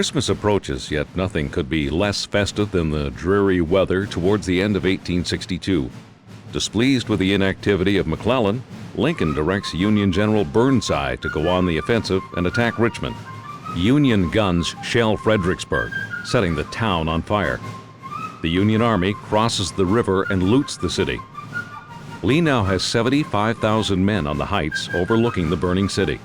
Christmas approaches, yet nothing could be less festive than the dreary weather towards the end of 1862. Displeased with the inactivity of McClellan, Lincoln directs Union General Burnside to go on the offensive and attack Richmond. Union guns shell Fredericksburg, setting the town on fire. The Union Army crosses the river and loots the city. Lee now has 75,000 men on the heights overlooking the burning city.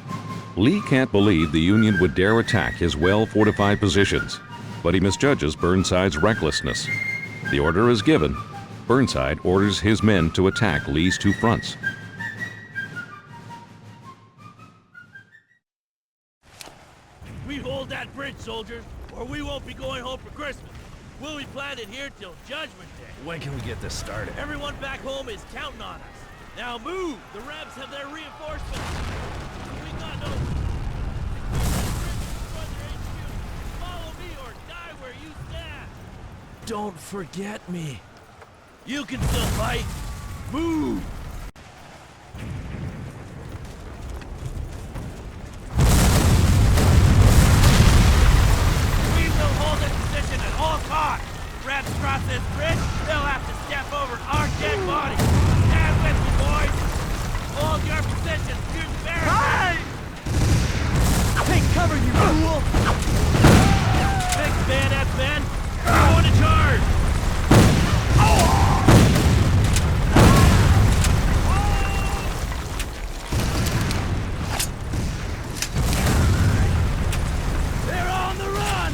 Lee can't believe the Union would dare attack his well-fortified positions, but he misjudges Burnside's recklessness. The order is given. Burnside orders his men to attack Lee's two fronts. We hold that bridge, soldiers, or we won't be going home for Christmas. We'll be planted here till Judgment Day. When can we get this started? Everyone back home is counting on us. Now move! The Rebs have their reinforcements. We got no... Follow me or die where you stand. Don't forget me. You can still fight. Move! We will hold this position at all costs. Rebs cross this bridge, they'll have to step over our dead bodies. Stand with me, boys. Hold your positions, shoot the barricade. Take cover, you fool! Six bayonets, men. Going to charge. They're on the run.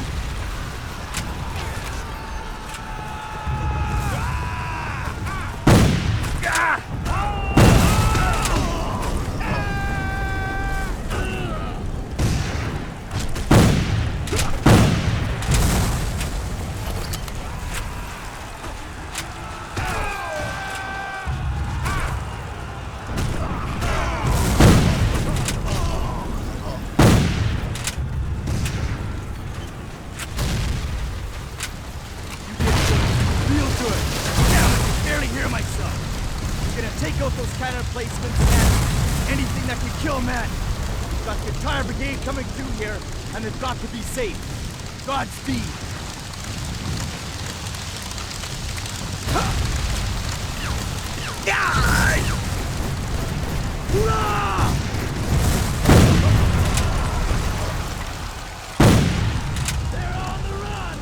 Take out those cannon emplacements and anything that could kill men. We've got the entire brigade coming through here, and they've got to be safe. Godspeed. Hurrah! They're on the run.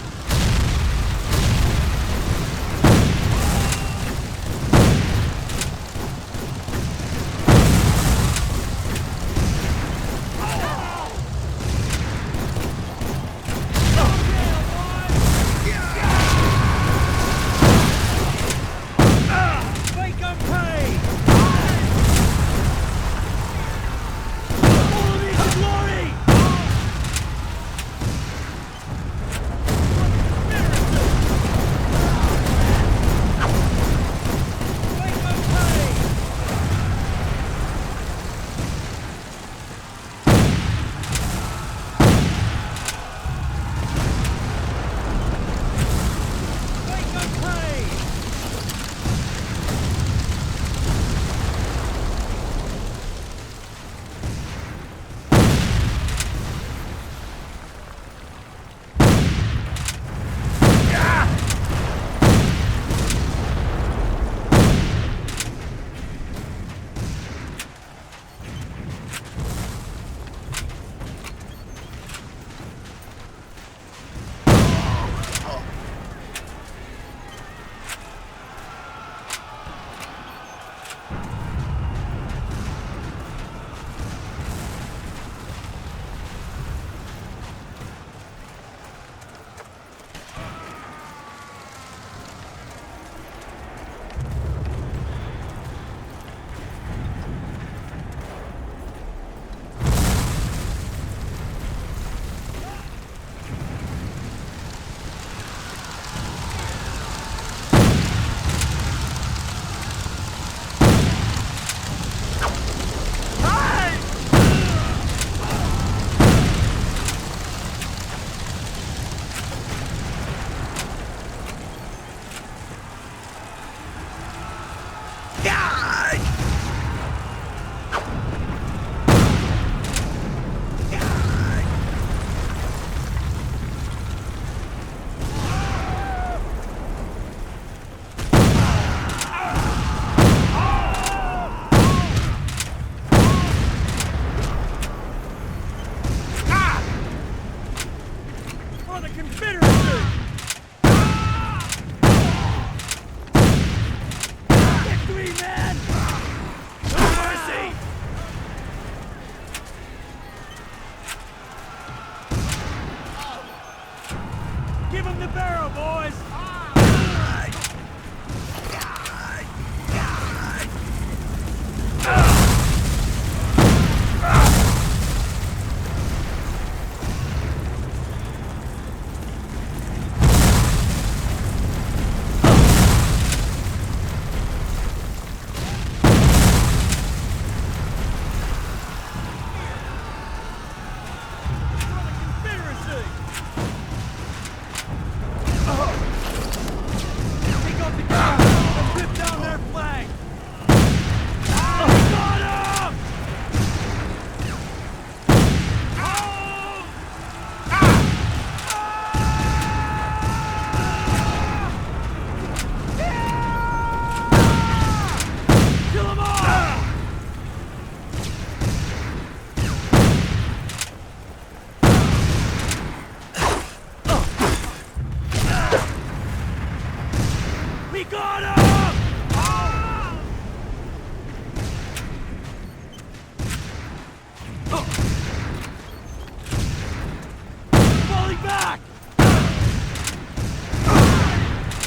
boys!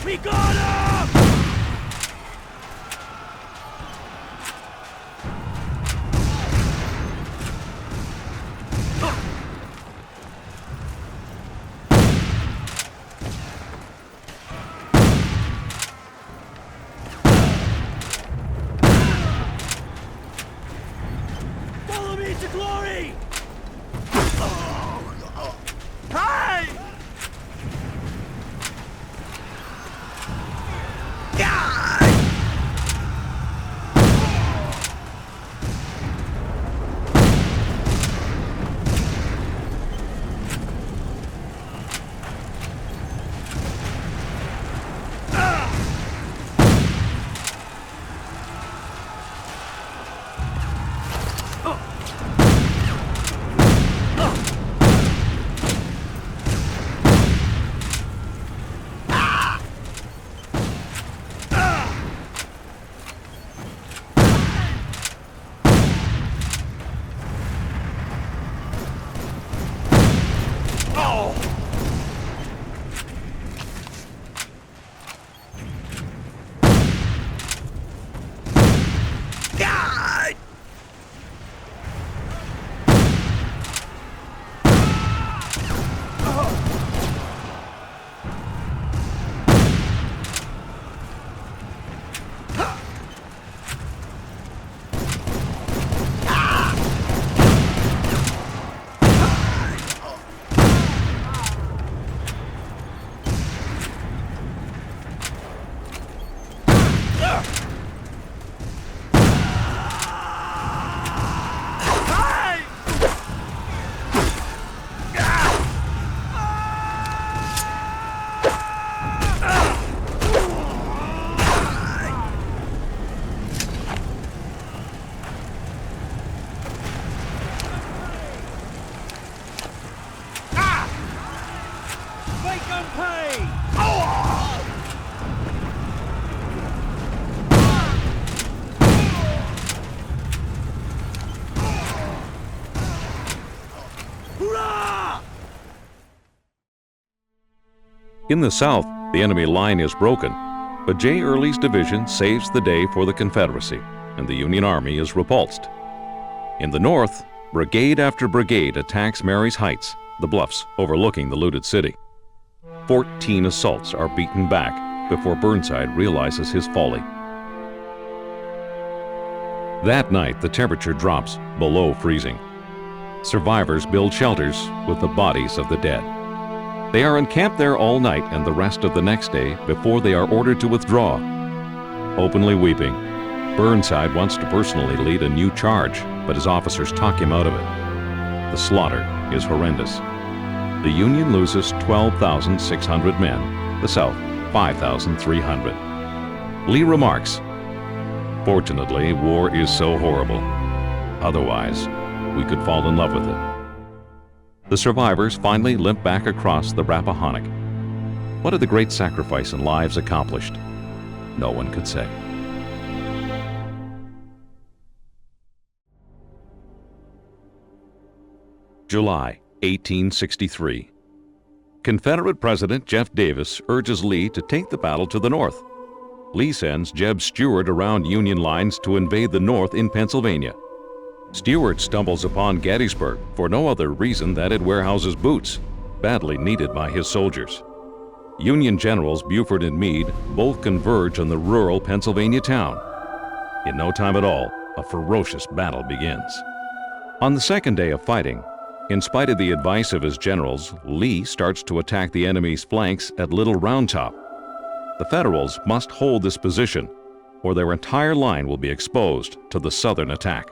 We got him! Follow me to glory! Hey! In the south, the enemy line is broken, but J. Early's division saves the day for the Confederacy, and the Union Army is repulsed. In the north, brigade after brigade attacks Mary's Heights, the bluffs overlooking the looted city. 14 assaults are beaten back before Burnside realizes his folly. That night, the temperature drops below freezing. Survivors build shelters with the bodies of the dead. They are encamped there all night and the rest of the next day before they are ordered to withdraw. Openly weeping, Burnside wants to personally lead a new charge, but his officers talk him out of it. The slaughter is horrendous. The Union loses 12,600 men, the South 5,300. Lee remarks, "Fortunately, war is so horrible. Otherwise, we could fall in love with it." The survivors finally limp back across the Rappahannock. What had the great sacrifice and lives accomplished? No one could say. July 1863. Confederate President Jeff Davis urges Lee to take the battle to the north. Lee sends Jeb Stuart around Union lines to invade the north in Pennsylvania. Stuart stumbles upon Gettysburg for no other reason than it warehouses boots, badly needed by his soldiers. Union generals Buford and Meade both converge on the rural Pennsylvania town. In no time at all, a ferocious battle begins. On the second day of fighting, in spite of the advice of his generals, Lee starts to attack the enemy's flanks at Little Round Top. The Federals must hold this position, or their entire line will be exposed to the Southern attack.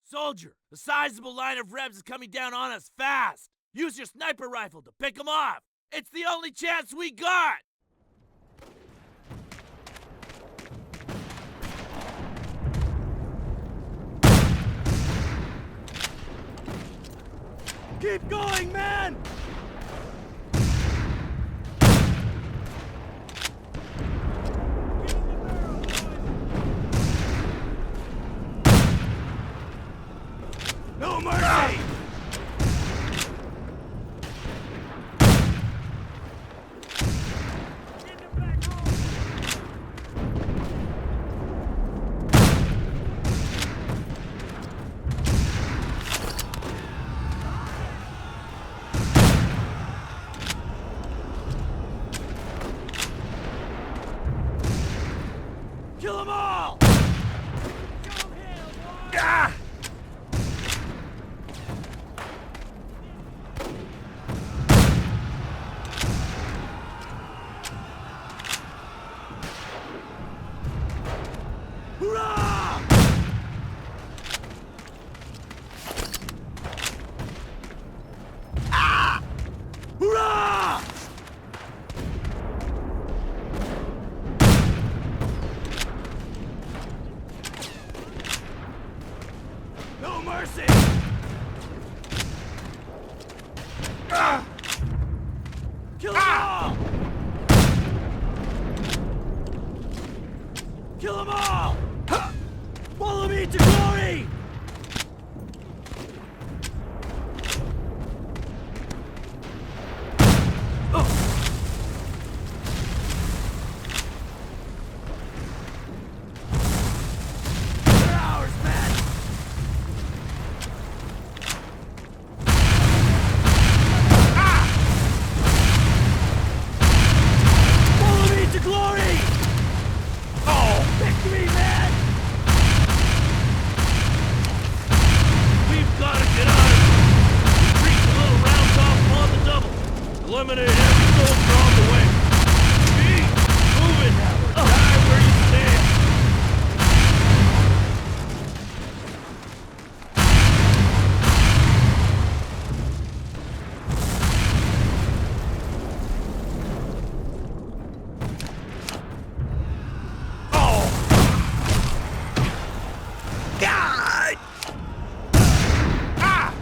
Soldier, a sizable line of Rebs is coming down on us fast. Use your sniper rifle to pick them off. It's the only chance we got. Keep going, man! No mercy! Kill them all! Ah! Hurrah! Ah! Hurrah! No mercy! Ah! Kill them all! Kill them all! Ha! Follow me to glory! They're ours, man! Follow me to glory! Oh, victory, man! We've got to get out of here. Retreat to Little Round Top on the double. Eliminate every soldier on the way. Gee, move it now or die where you stand. God! Ah!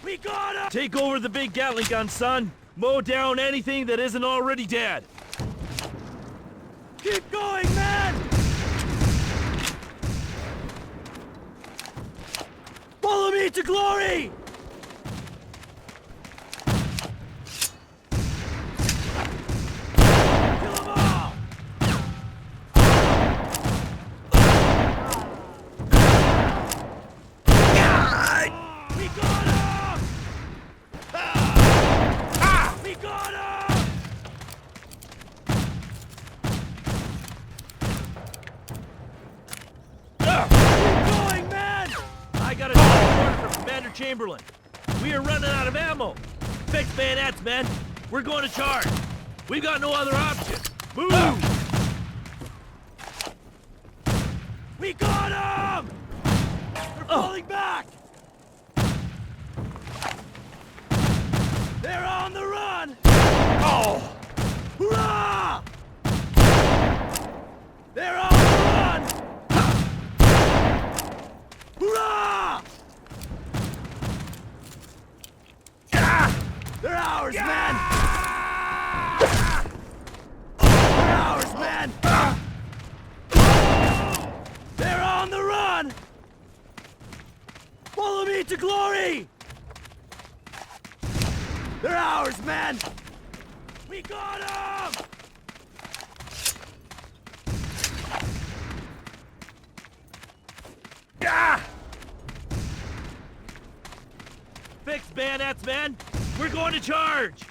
We got him! Take over the big Gatling gun, son. Mow down anything that isn't already dead. Keep going, man! Follow me to glory! Kill them all! We got him! We got him! Keep going, man! I got a order from Commander Chamberlain. We are running out of ammo. Fix bayonets, men. We're going to charge. We've got no other option. Move! We got him! They're falling back! They're on the run! Oh! Hurrah! They're on the run! Hurrah! They're ours, man! They're ours, man! They're on the run! Follow me to glory! They're ours, man! We got them! Fix bayonets, men. We're going to charge.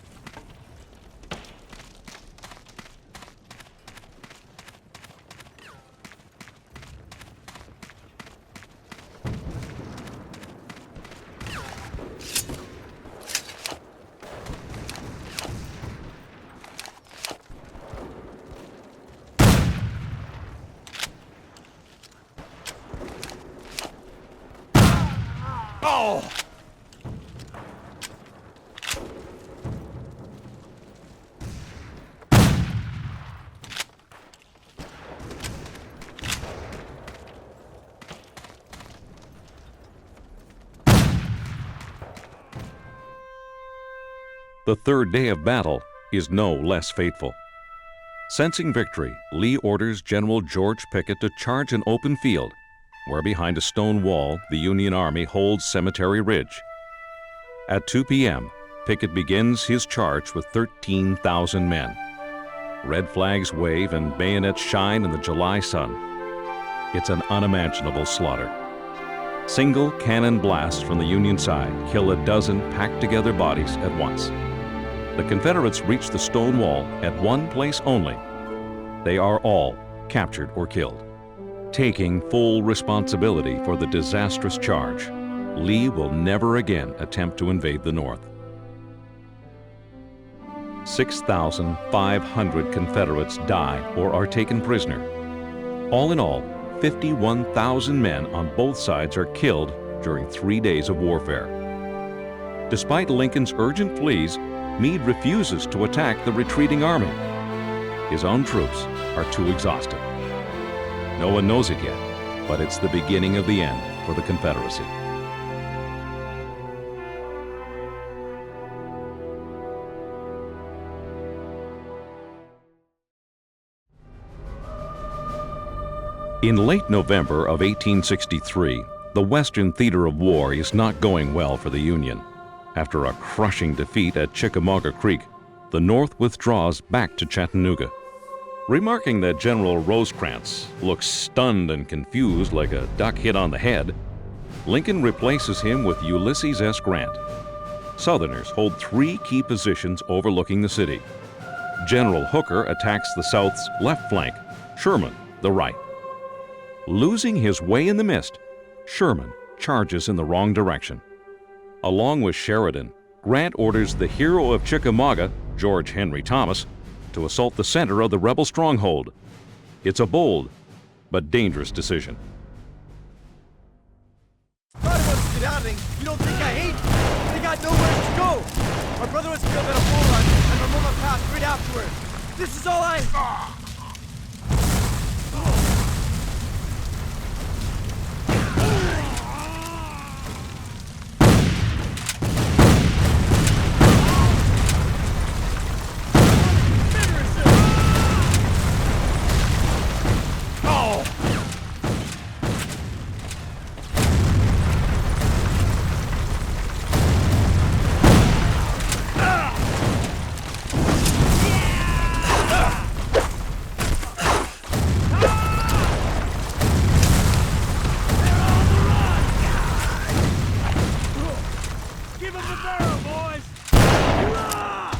Oh! The third day of battle is no less fateful. Sensing victory, Lee orders General George Pickett to charge an open field, where behind a stone wall the Union Army holds Cemetery Ridge. At 2 p.m., Pickett begins his charge with 13,000 men. Red flags wave and bayonets shine in the July sun. It's an unimaginable slaughter. Single cannon blasts from the Union side kill a dozen packed-together bodies at once. The Confederates reach the stone wall at one place only. They are all captured or killed. Taking full responsibility for the disastrous charge, Lee will never again attempt to invade the North. 6,500 Confederates die or are taken prisoner. All in all, 51,000 men on both sides are killed during 3 days of warfare. Despite Lincoln's urgent pleas, Meade refuses to attack the retreating army. His own troops are too exhausted. No one knows it yet, but it's the beginning of the end for the Confederacy. In late November of 1863, the Western theater of war is not going well for the Union. After a crushing defeat at Chickamauga Creek, the North withdraws back to Chattanooga. Remarking that General Rosecrans looks stunned and confused like a duck hit on the head, Lincoln replaces him with Ulysses S. Grant. Southerners hold 3 key positions overlooking the city. General Hooker attacks the South's left flank, Sherman the right. Losing his way in the mist, Sherman charges in the wrong direction. Along with Sheridan, Grant orders the hero of Chickamauga, George Henry Thomas, to assault the center of the rebel stronghold. It's a bold but dangerous decision. Thought about skedaddling. You don't think I hate? They got nowhere to go. My brother was killed at a bull run, and my mama passed right afterwards. This is all I... the barrel, boys! Hurrah!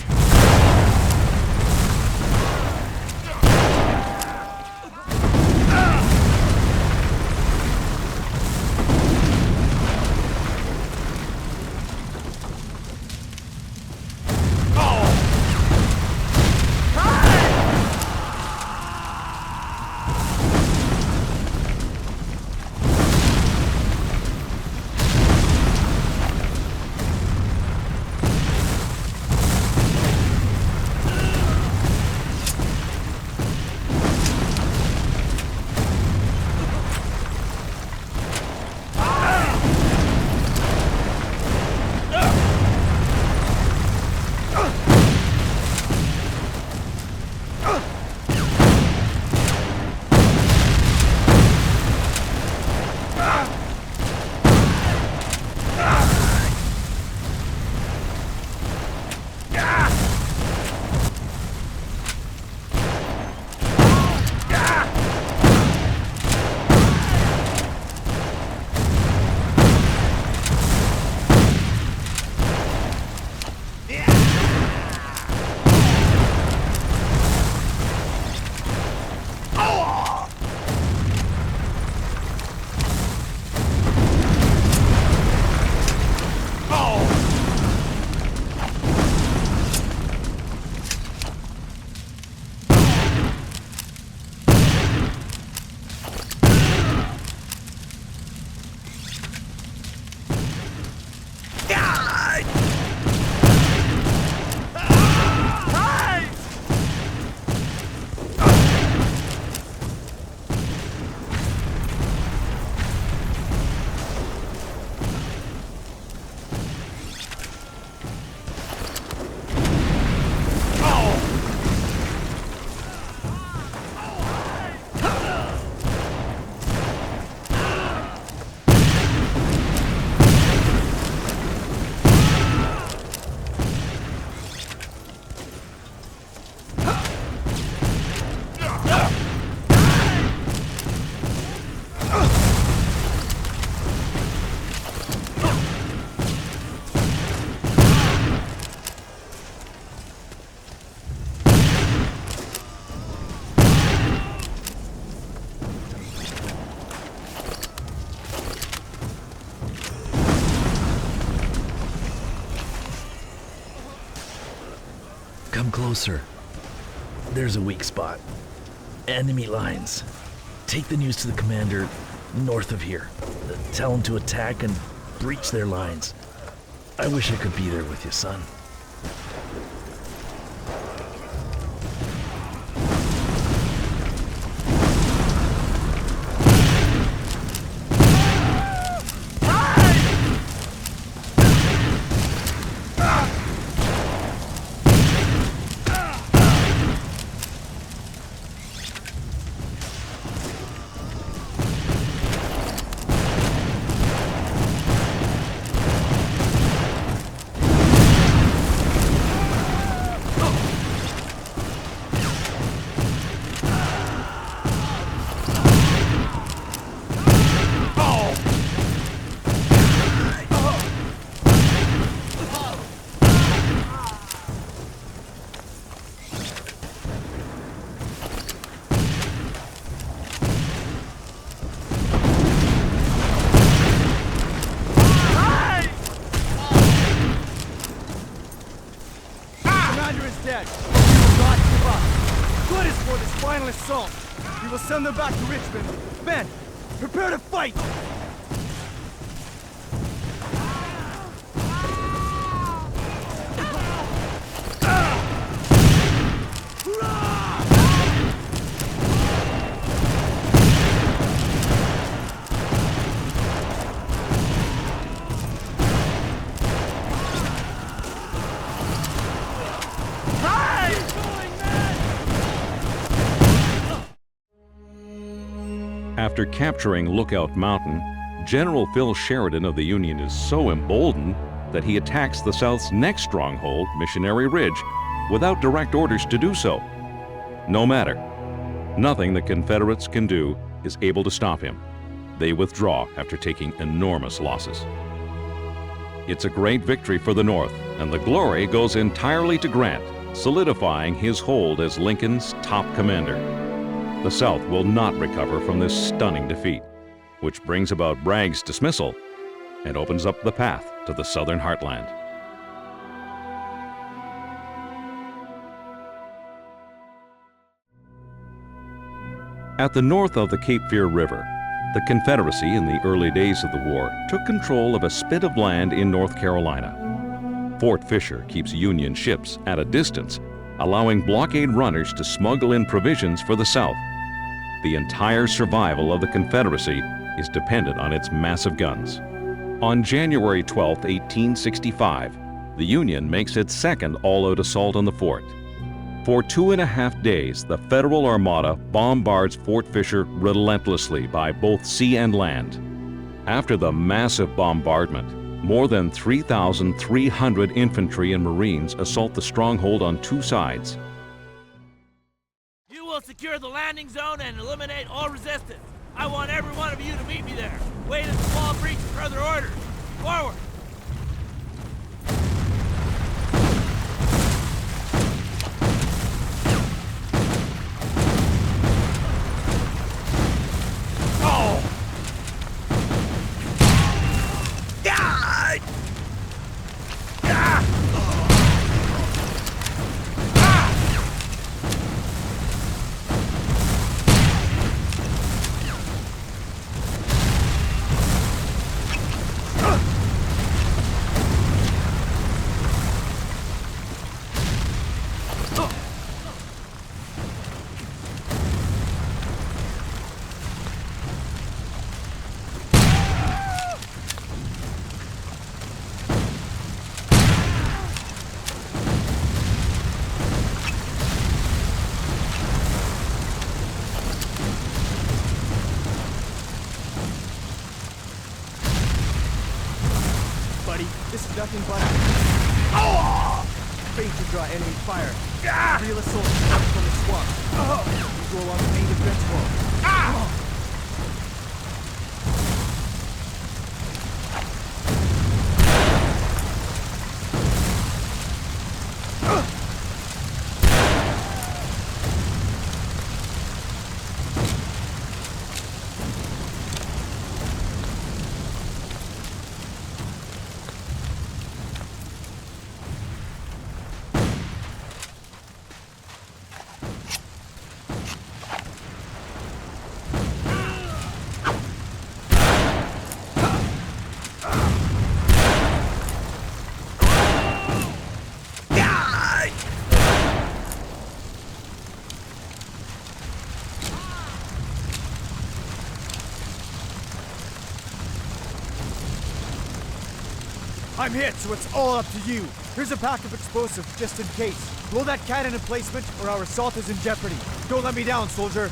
Come closer. There's a weak spot. Enemy lines. Take the news to the commander north of here. Tell him to attack and breach their lines. I wish I could be there with you, son. Dead. We will not give up. Good is for this final assault. We will send them back to Richmond. Men, prepare to fight! After capturing Lookout Mountain, General Phil Sheridan of the Union is so emboldened that he attacks the South's next stronghold, Missionary Ridge, without direct orders to do so. No matter. Nothing the Confederates can do is able to stop him. They withdraw after taking enormous losses. It's a great victory for the North, and the glory goes entirely to Grant, solidifying his hold as Lincoln's top commander. The South will not recover from this stunning defeat, which brings about Bragg's dismissal and opens up the path to the Southern heartland. At the north of the Cape Fear River, the Confederacy in the early days of the war took control of a spit of land in North Carolina. Fort Fisher keeps Union ships at a distance, allowing blockade runners to smuggle in provisions for the South. The entire survival of the Confederacy is dependent on its massive guns. On January 12, 1865, the Union makes its second all-out assault on the fort. For 2.5 days, the Federal Armada bombards Fort Fisher relentlessly by both sea and land. After the massive bombardment, more than 3,300 infantry and Marines assault the stronghold on two sides. You will secure the landing zone and eliminate all resistance. I want every one of you to meet me there. Wait at the wall breach for further orders. Forward! This is nothing but bait to draw enemy fire. Real assault from the swamp. You go along the main defense wall. I'm hit, so it's all up to you. Here's a pack of explosives, just in case. Blow that cannon in placement, or our assault is in jeopardy. Don't let me down, soldier.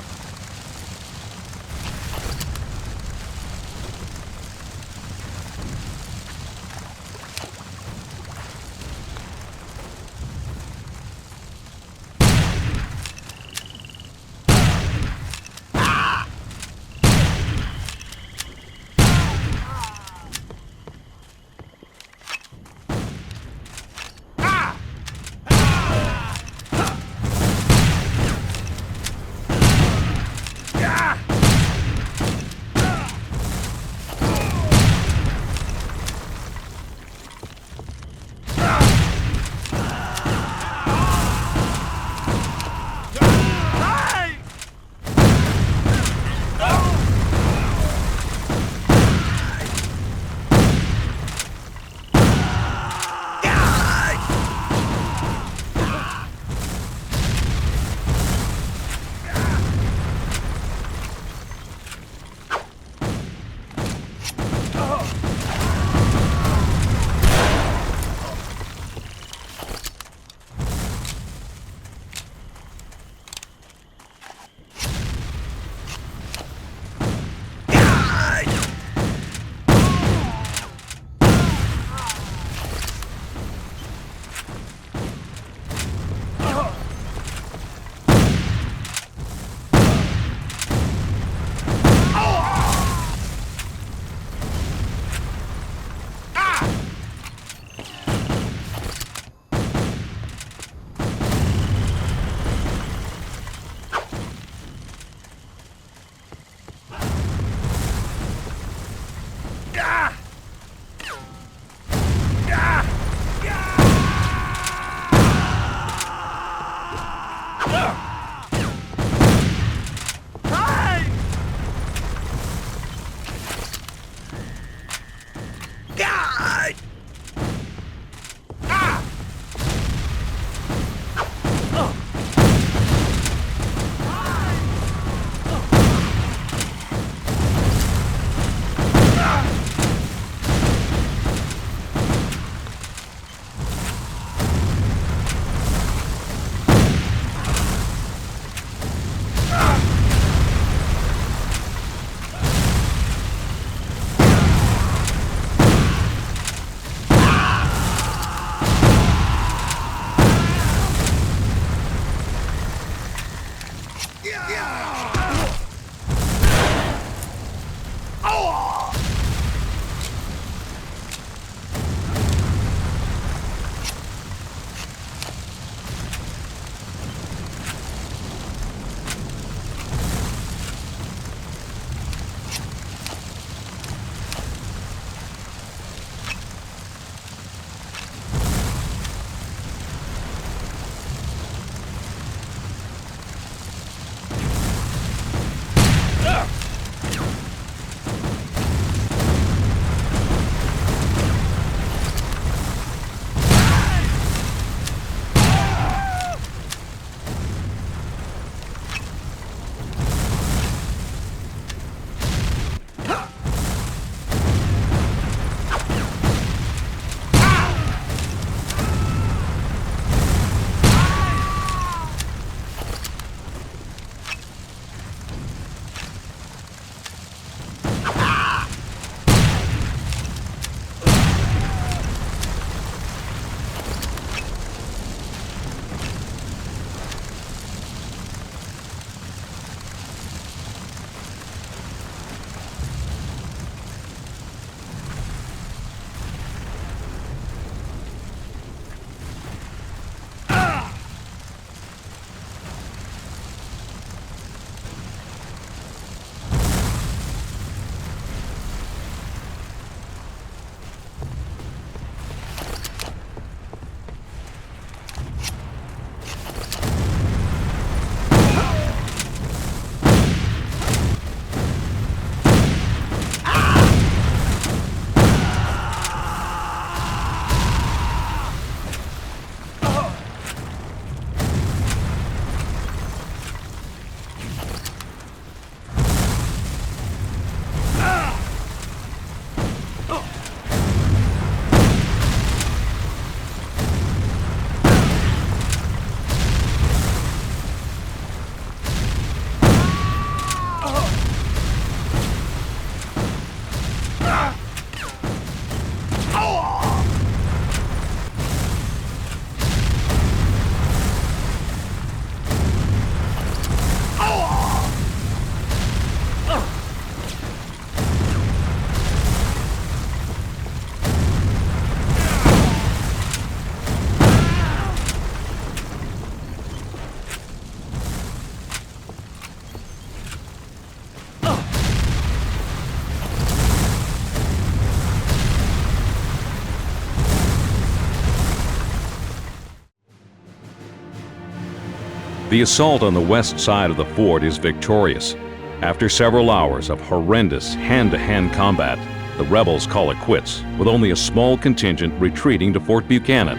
The assault on the west side of the fort is victorious. After several hours of horrendous hand-to-hand combat, the rebels call it quits, with only a small contingent retreating to Fort Buchanan.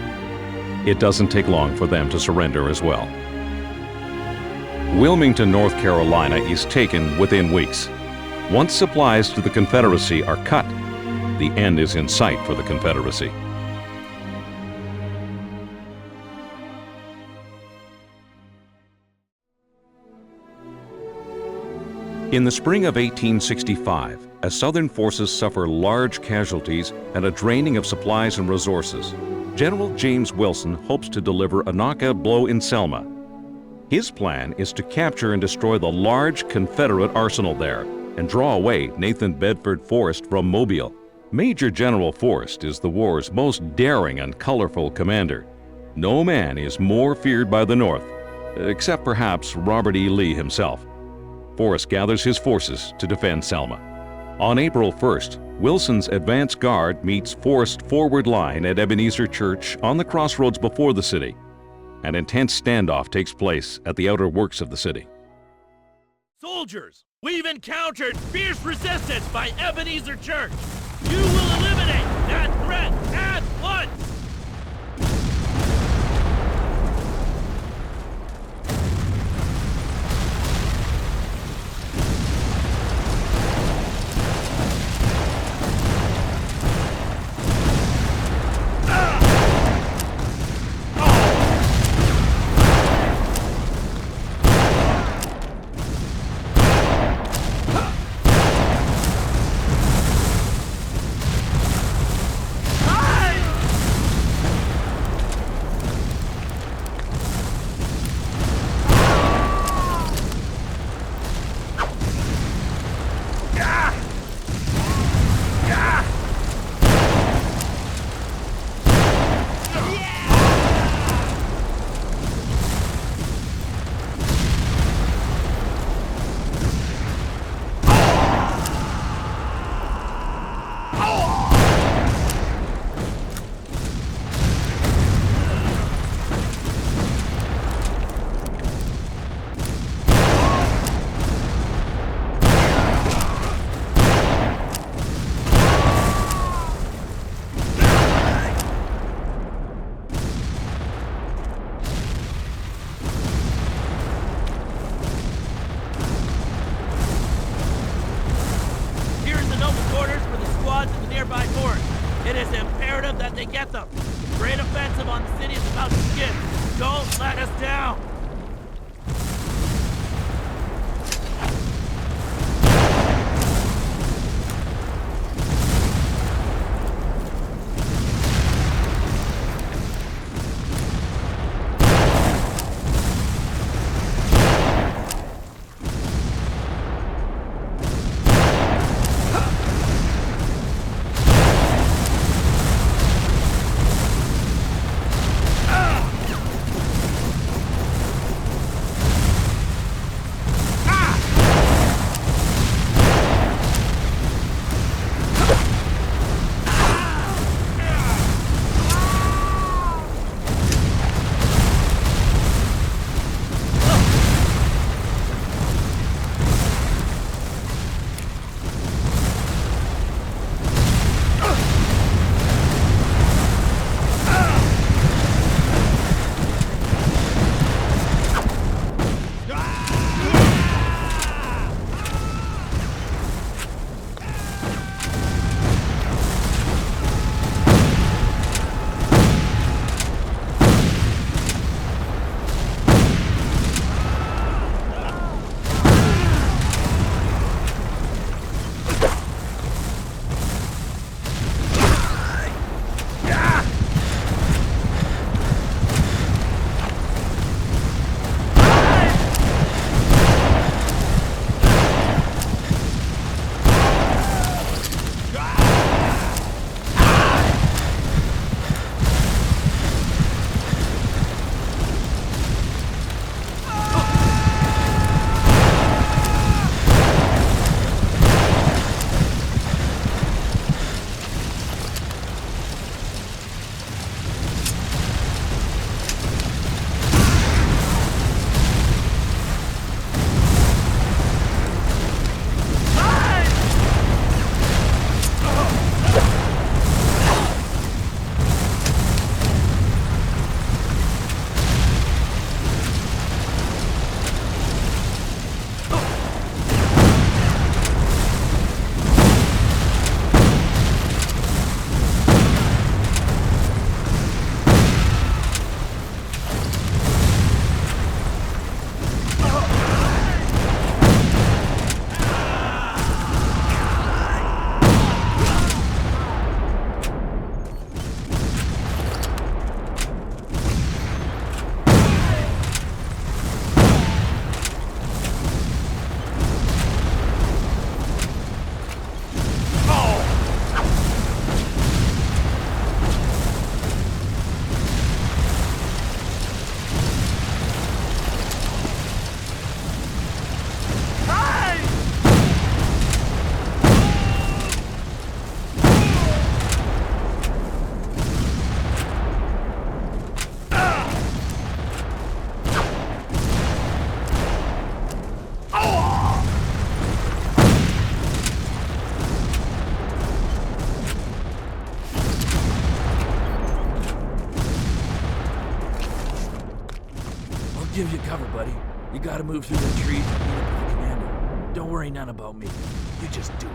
It doesn't take long for them to surrender as well. Wilmington, North Carolina is taken within weeks. Once supplies to the Confederacy are cut, the end is in sight for the Confederacy. In the spring of 1865, as Southern forces suffer large casualties and a draining of supplies and resources, General James Wilson hopes to deliver a knockout blow in Selma. His plan is to capture and destroy the large Confederate arsenal there and draw away Nathan Bedford Forrest from Mobile. Major General Forrest is the war's most daring and colorful commander. No man is more feared by the North, except perhaps Robert E. Lee himself. Forrest gathers his forces to defend Selma. On April 1st, Wilson's advance guard meets Forrest's forward line at Ebenezer Church on the crossroads before the city. An intense standoff takes place at the outer works of the city. Soldiers, we've encountered fierce resistance by Ebenezer Church. You will eliminate that threat at once! It is imperative that they get them. The great offensive on the city is about to begin. Don't let us down. give you cover, buddy. You gotta move through the trees and meet up with the commander. Don't worry none about me. You just do it.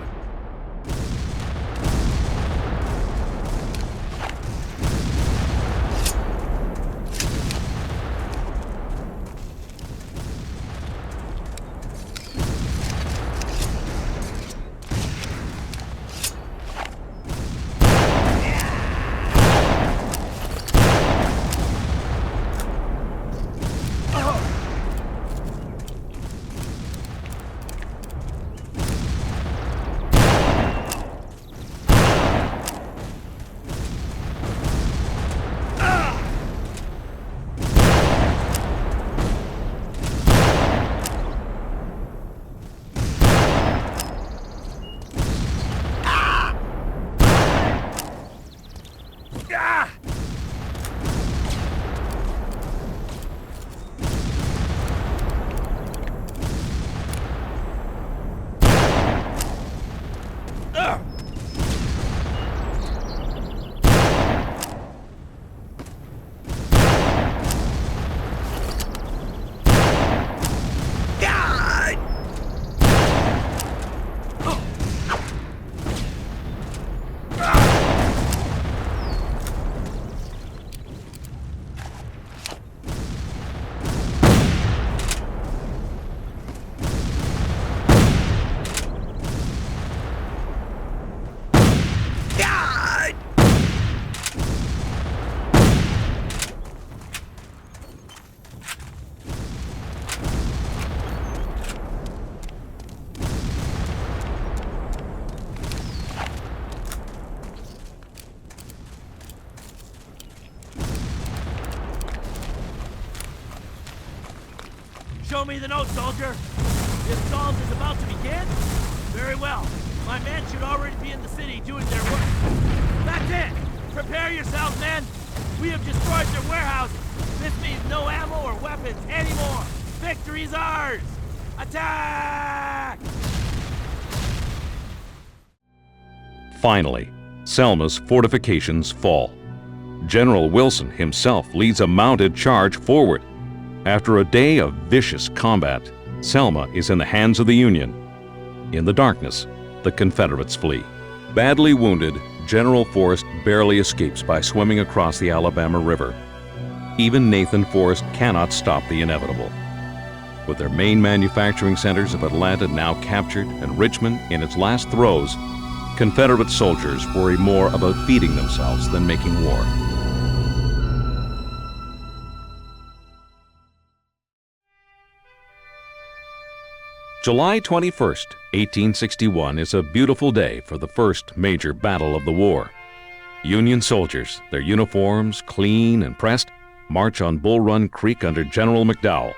Show me the note, soldier. The assault is about to begin? Very well. My men should already be in the city doing their work. That's it! Prepare yourselves, men! We have destroyed their warehouses. This means no ammo or weapons anymore. Victory's ours! Attack! Finally, Selma's fortifications fall. General Wilson himself leads a mounted charge forward. After a day of vicious combat, Selma is in the hands of the Union. In the darkness, the Confederates flee. Badly wounded, General Forrest barely escapes by swimming across the Alabama River. Even Nathan Forrest cannot stop the inevitable. With their main manufacturing centers of Atlanta now captured and Richmond in its last throes, Confederate soldiers worry more about feeding themselves than making war. July 21st, 1861 is a beautiful day for the first major battle of the war. Union soldiers, their uniforms clean and pressed, march on Bull Run Creek under General McDowell.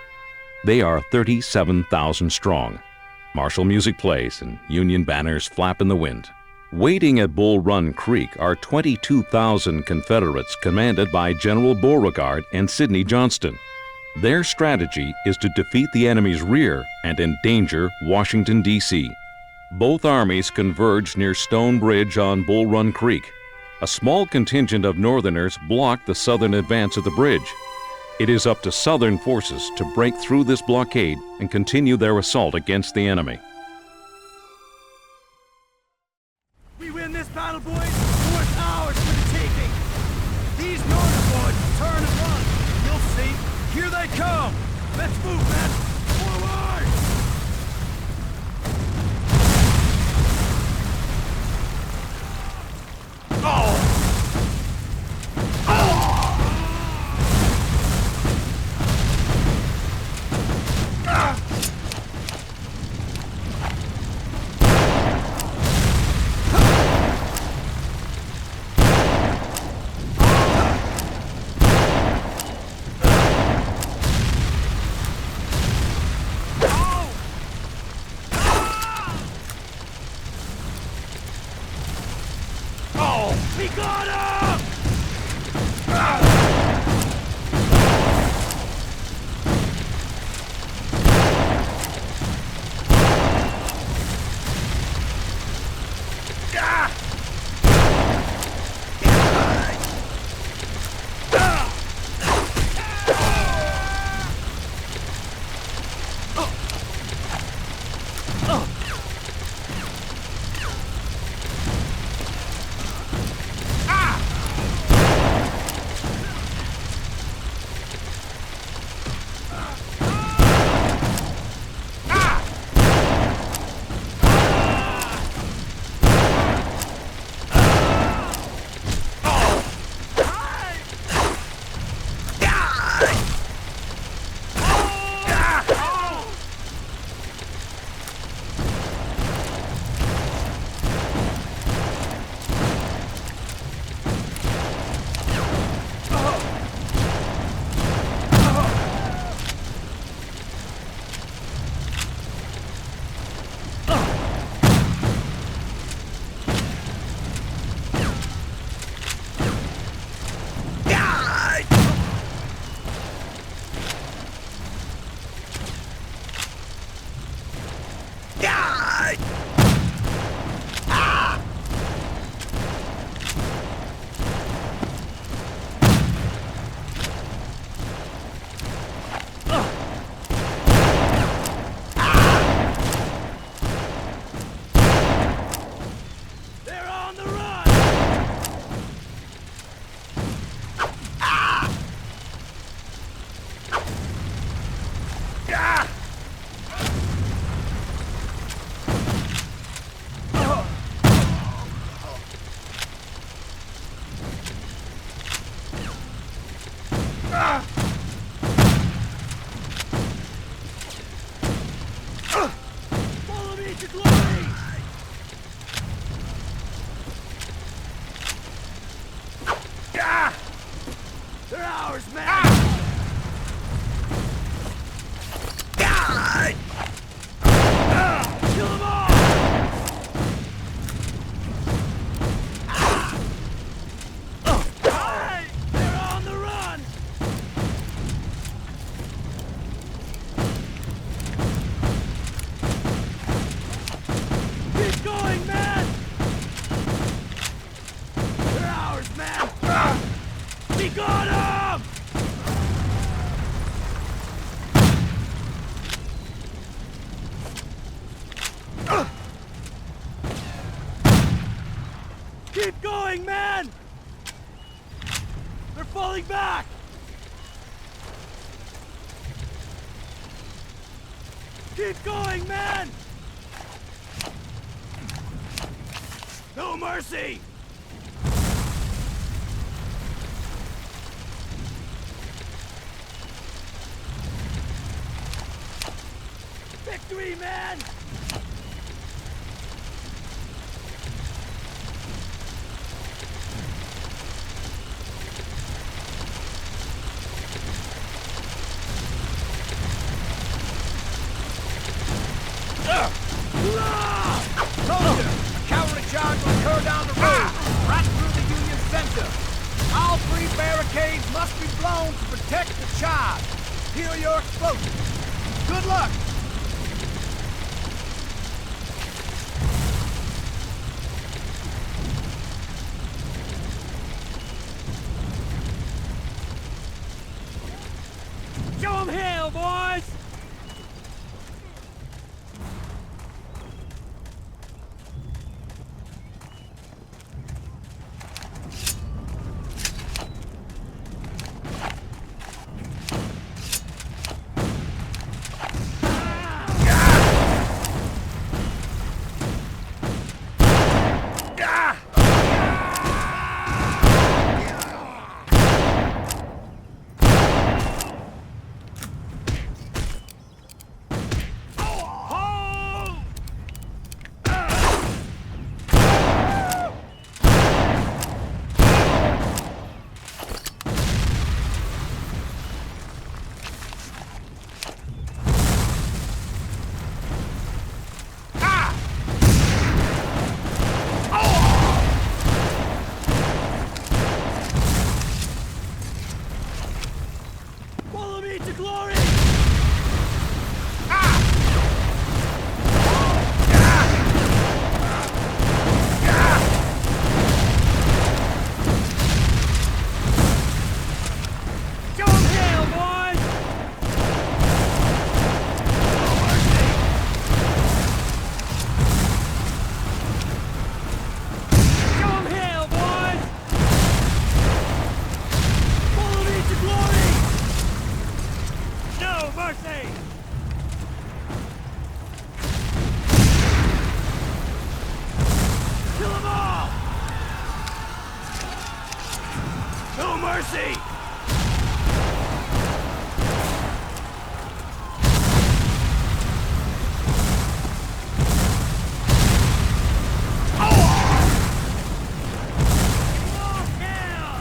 They are 37,000 strong. Martial music plays and Union banners flap in the wind. Waiting at Bull Run Creek are 22,000 Confederates commanded by General Beauregard and Sidney Johnston. Their strategy is to defeat the enemy's rear and endanger Washington, D.C. Both armies converge near Stone Bridge on Bull Run Creek. A small contingent of Northerners block the southern advance of the bridge. It is up to Southern forces to break through this blockade and continue their assault against the enemy. We win this battle, boys, or it's ours for the taking. These Northern boys turn and run. You'll see. Here they come! Let's move, men! Forward! Oh! ours, man! Kill them all! Hey! They're on the run! Keep going, man! They're ours, man! We got 'em! Keep going, man! They're falling back! Keep going, man! No mercy! Victory, man! Soldier, a cavalry charge will occur down the road, right through the Union center. All 3 barricades must be blown to protect the charge. Here are your explosives. Good luck! Show 'em hell, boys! Follow me to glory! Show 'em hell, boys! Show 'em hell, boys! Follow me to glory! No mercy! Kill them all! No mercy! Oh, hell!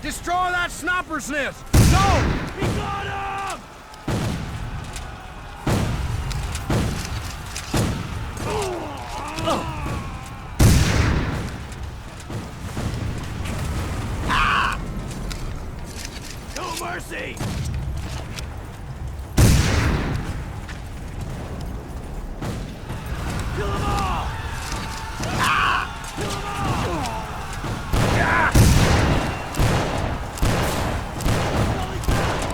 Destroy that sniper's nest! Go! We got 'em! No mercy! Kill them all! Kill them all! Falling back!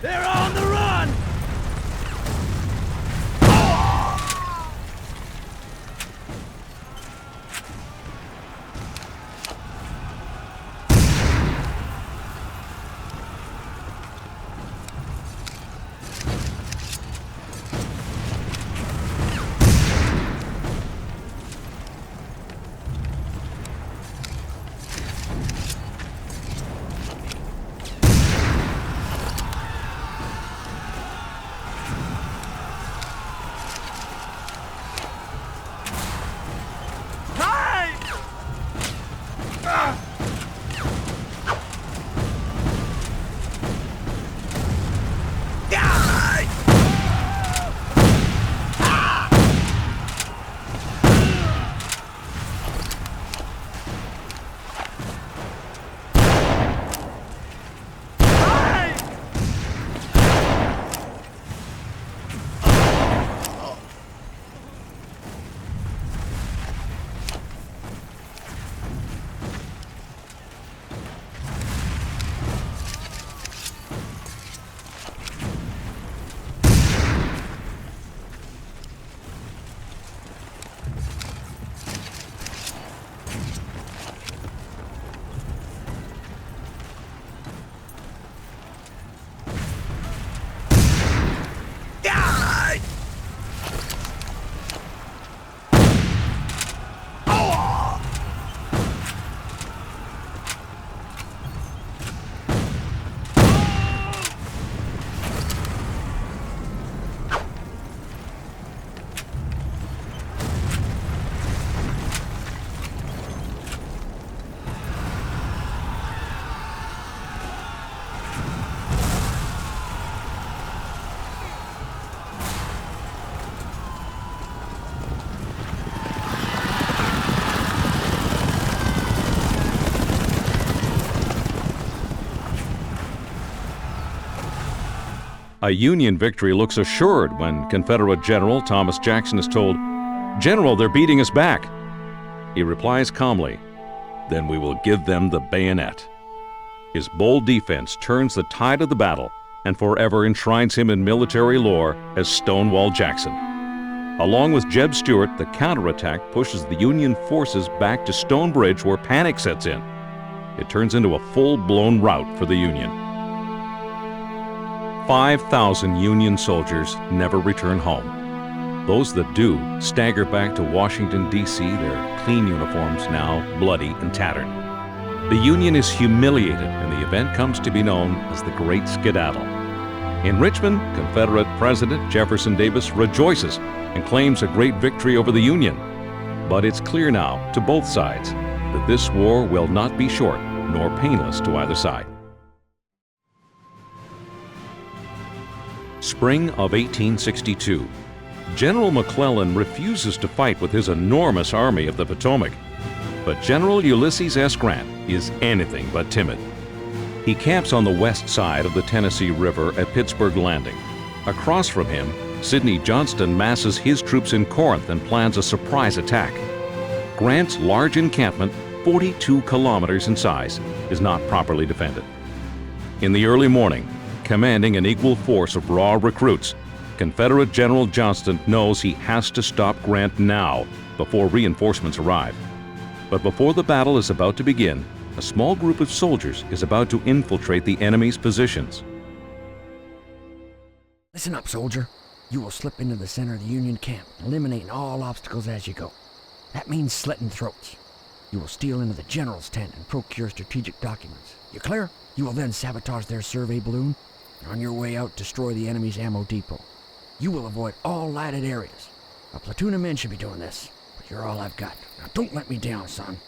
They're on the run! A Union victory looks assured when Confederate General Thomas Jackson is told, "General, they're beating us back." He replies calmly, "Then we will give them the bayonet." His bold defense turns the tide of the battle and forever enshrines him in military lore as Stonewall Jackson. Along with Jeb Stuart, the counterattack pushes the Union forces back to Stone Bridge where panic sets in. It turns into a full-blown rout for the Union. 5,000 Union soldiers never return home. Those that do stagger back to Washington, D.C., their clean uniforms now bloody and tattered. The Union is humiliated, and the event comes to be known as the Great Skedaddle. In Richmond, Confederate President Jefferson Davis rejoices and claims a great victory over the Union. But it's clear now to both sides that this war will not be short nor painless to either side. Spring of 1862. General McClellan refuses to fight with his enormous Army of the Potomac. But General Ulysses S. Grant is anything but timid. He camps on the west side of the Tennessee River at Pittsburg Landing. Across from him, Sidney Johnston masses his troops in Corinth and plans a surprise attack. Grant's large encampment, 42 kilometers in size, is not properly defended. In the early morning, commanding an equal force of raw recruits, Confederate General Johnston knows he has to stop Grant now before reinforcements arrive. But before the battle is about to begin, a small group of soldiers is about to infiltrate the enemy's positions. Listen up, soldier. You will slip into the center of the Union camp, eliminating all obstacles as you go. That means slitting throats. You will steal into the general's tent and procure strategic documents. You clear? You will then sabotage their survey balloon, and on your way out, destroy the enemy's ammo depot. You will avoid all lighted areas. A platoon of men should be doing this, but you're all I've got. Now don't let me down, son.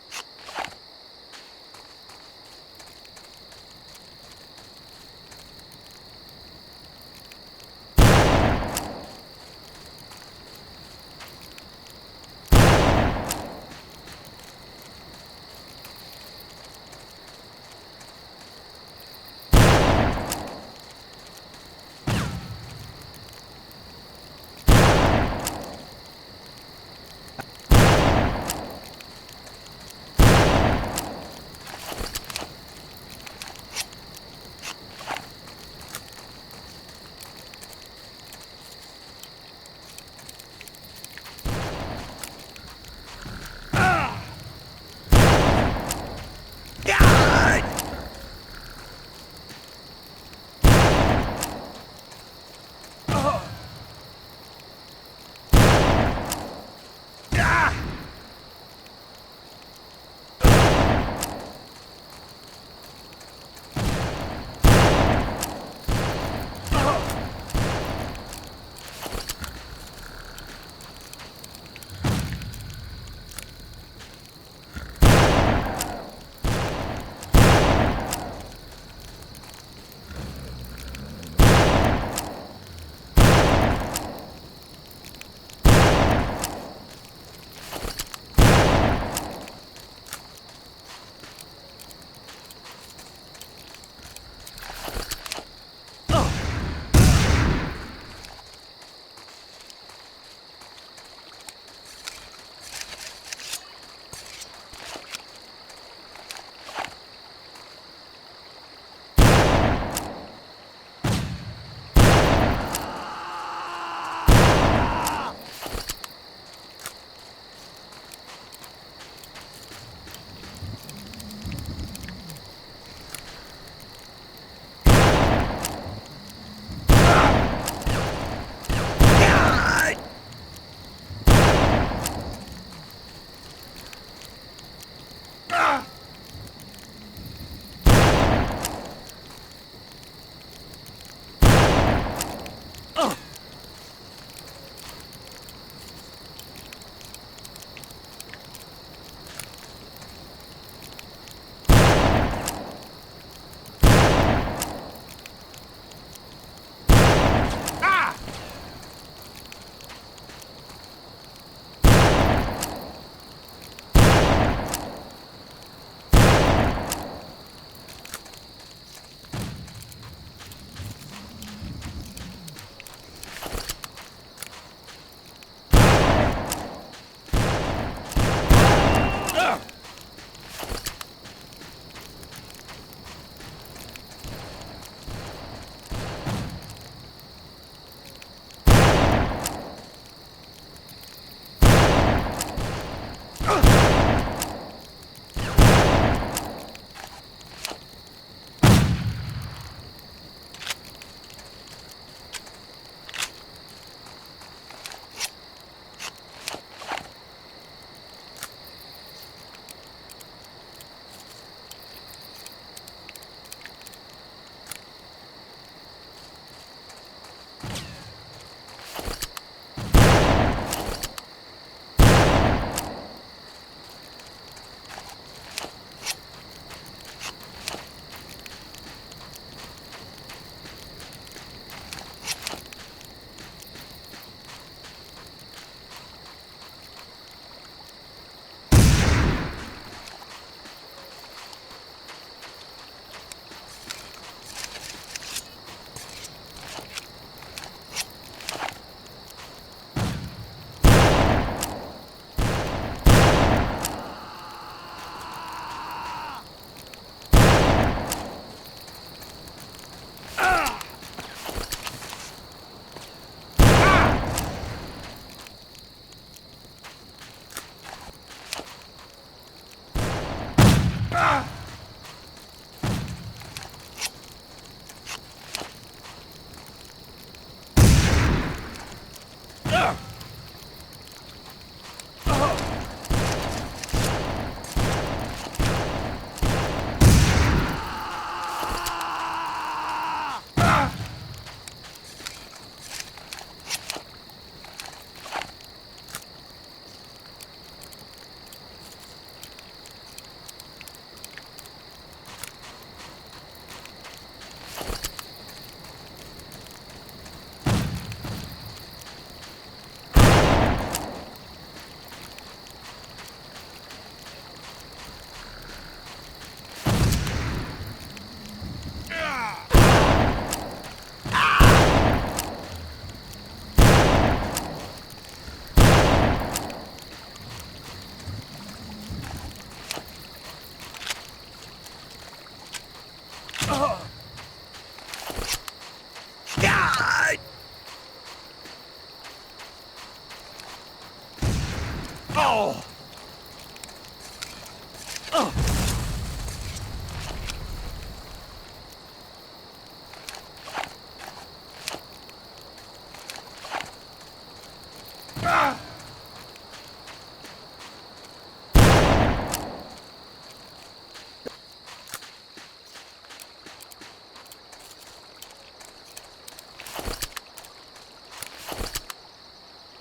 Oh!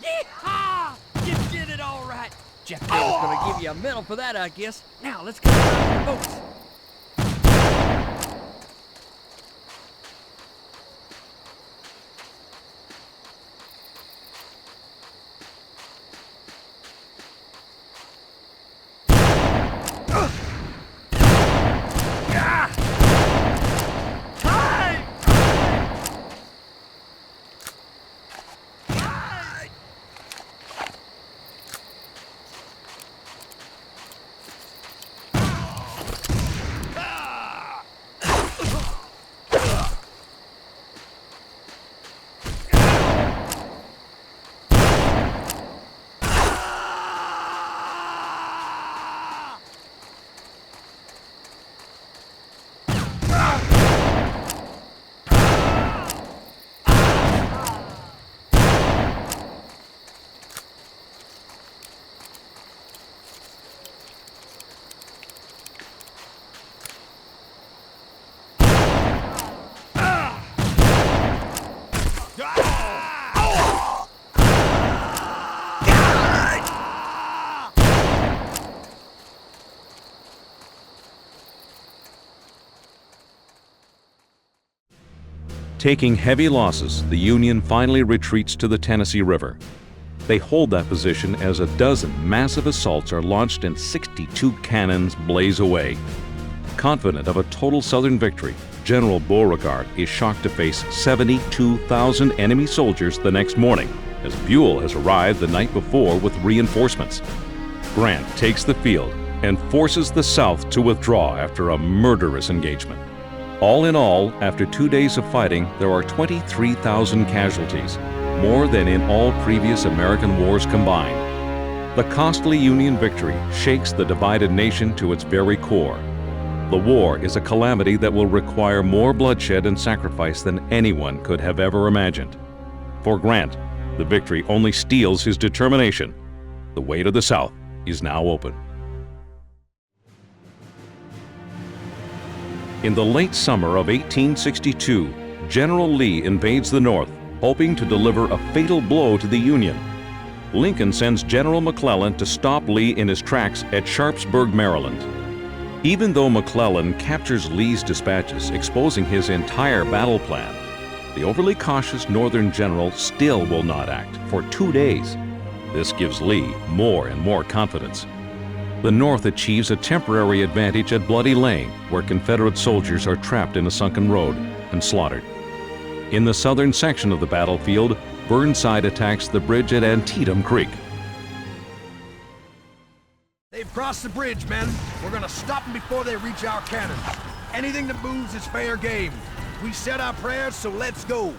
Yeehaw! You did it all right. Jeff Taylor's gonna give you a medal for that, I guess. Now, let's get back to the boats. Taking heavy losses, the Union finally retreats to the Tennessee River. They hold that position as a dozen massive assaults are launched and 62 cannons blaze away. Confident of a total Southern victory, General Beauregard is shocked to face 72,000 enemy soldiers the next morning, as Buell has arrived the night before with reinforcements. Grant takes the field and forces the South to withdraw after a murderous engagement. All in all, after 2 days of fighting, there are 23,000 casualties, more than in all previous American wars combined. The costly Union victory shakes the divided nation to its very core. The war is a calamity that will require more bloodshed and sacrifice than anyone could have ever imagined. For Grant, the victory only steels his determination. The way to the South is now open. In the late summer of 1862, General Lee invades the North, hoping to deliver a fatal blow to the Union. Lincoln sends General McClellan to stop Lee in his tracks at Sharpsburg, Maryland. Even though McClellan captures Lee's dispatches, exposing his entire battle plan, the overly cautious Northern general still will not act for 2 days. This gives Lee more and more confidence. The North achieves a temporary advantage at Bloody Lane, where Confederate soldiers are trapped in a sunken road and slaughtered. In the southern section of the battlefield, Burnside attacks the bridge at Antietam Creek. They've crossed the bridge, men. We're gonna stop them before they reach our cannons. Anything that moves is fair game. We said our prayers, so let's go.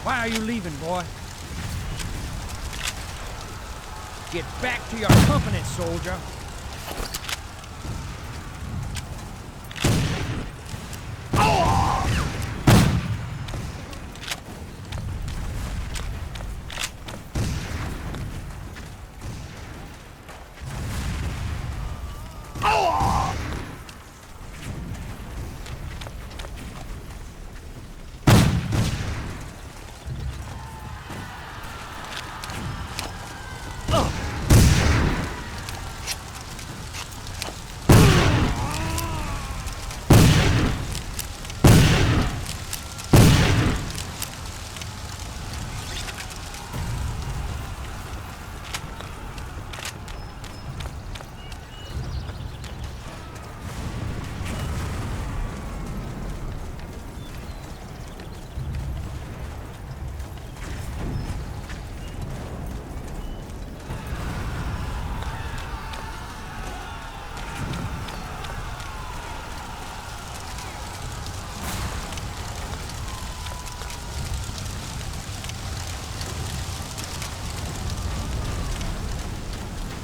Why are you leaving, boy? Get back to your company, soldier.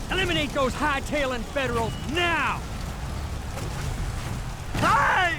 Eliminate those hightailing Federals now! Hey!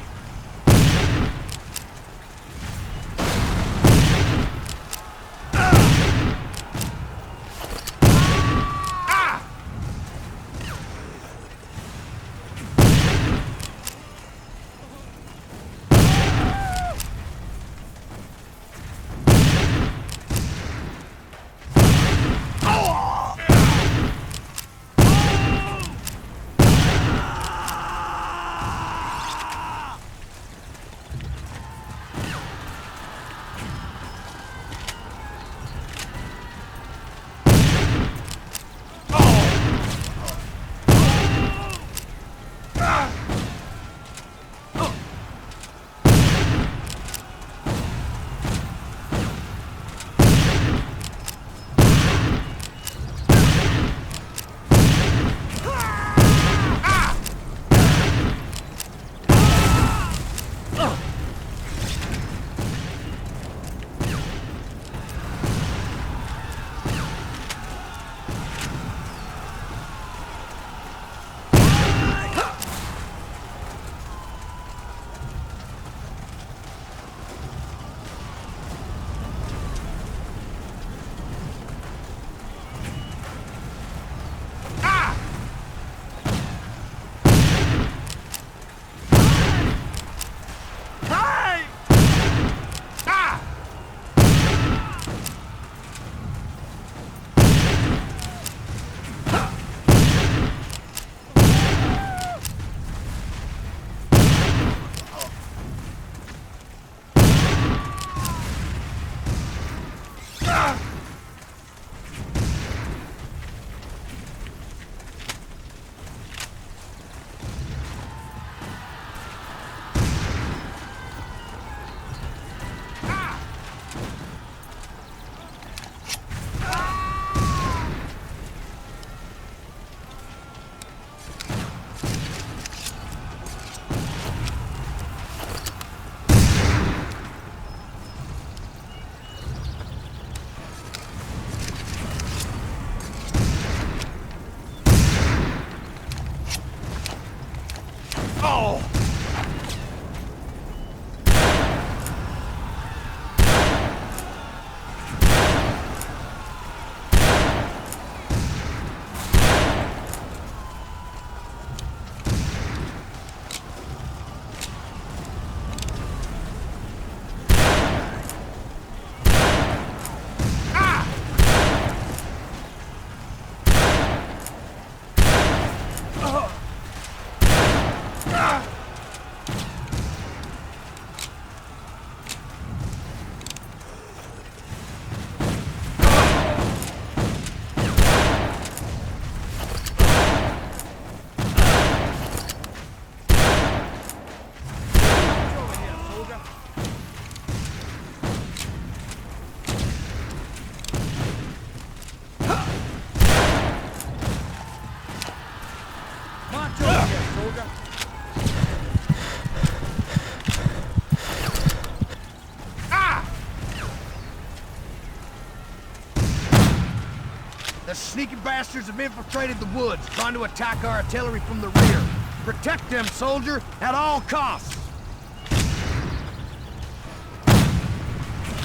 The sneaky bastards have infiltrated the woods, trying to attack our artillery from the rear. Protect them, soldier, at all costs!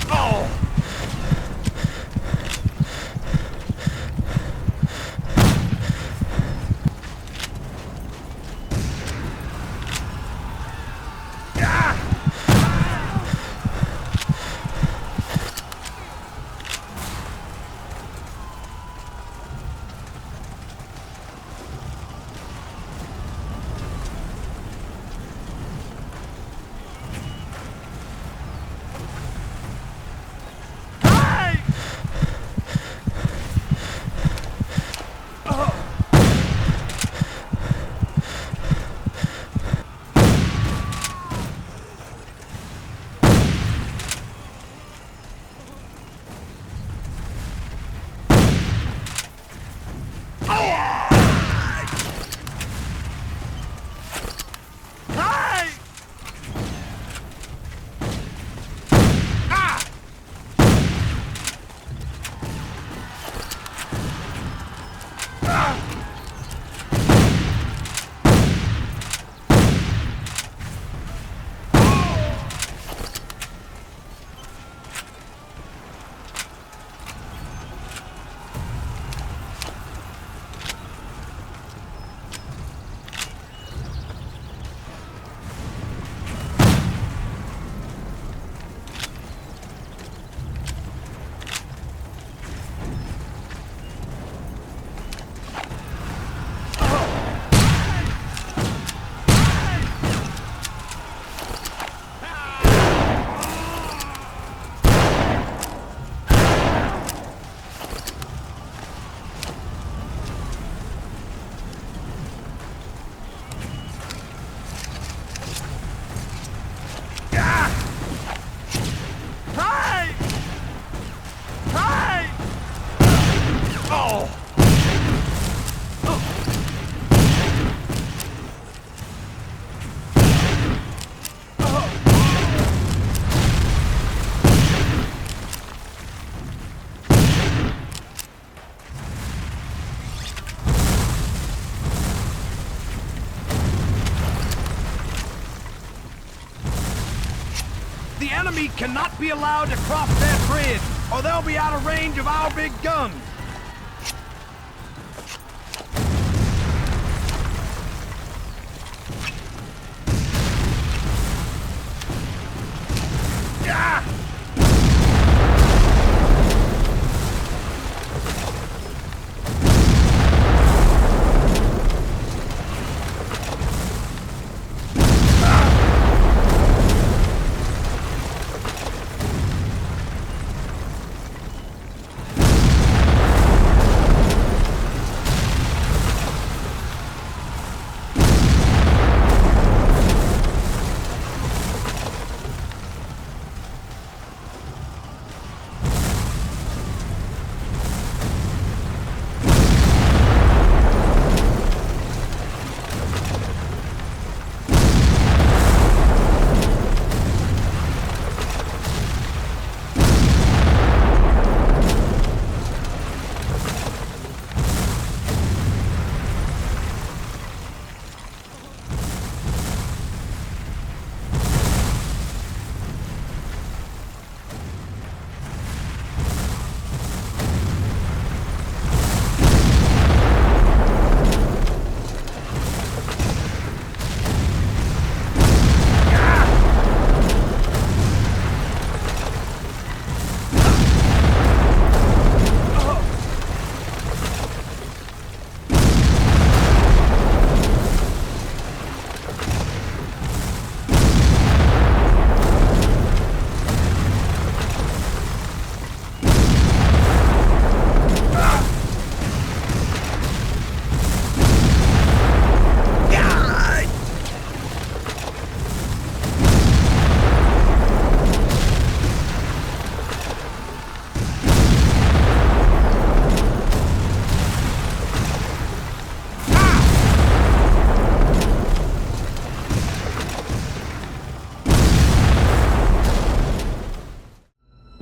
Oh! The enemy cannot be allowed to cross that bridge, or they'll be out of range of our big guns.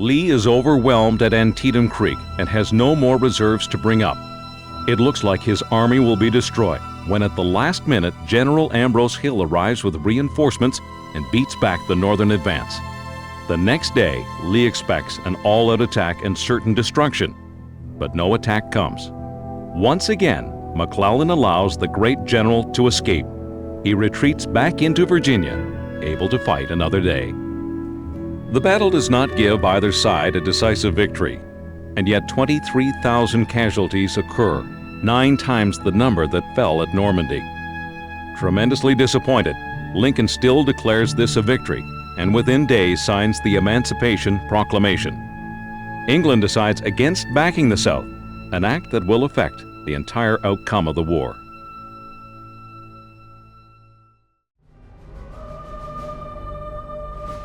Lee is overwhelmed at Antietam Creek and has no more reserves to bring up. It looks like his army will be destroyed when at the last minute General Ambrose Hill arrives with reinforcements and beats back the northern advance. The next day, Lee expects an all-out attack and certain destruction, but no attack comes. Once again, McClellan allows the great general to escape. He retreats back into Virginia, able to fight another day. The battle does not give either side a decisive victory, and yet 23,000 casualties occur, 9 times the number that fell at Normandy. Tremendously disappointed, Lincoln still declares this a victory, and within days signs the Emancipation Proclamation. England decides against backing the South, an act that will affect the entire outcome of the war.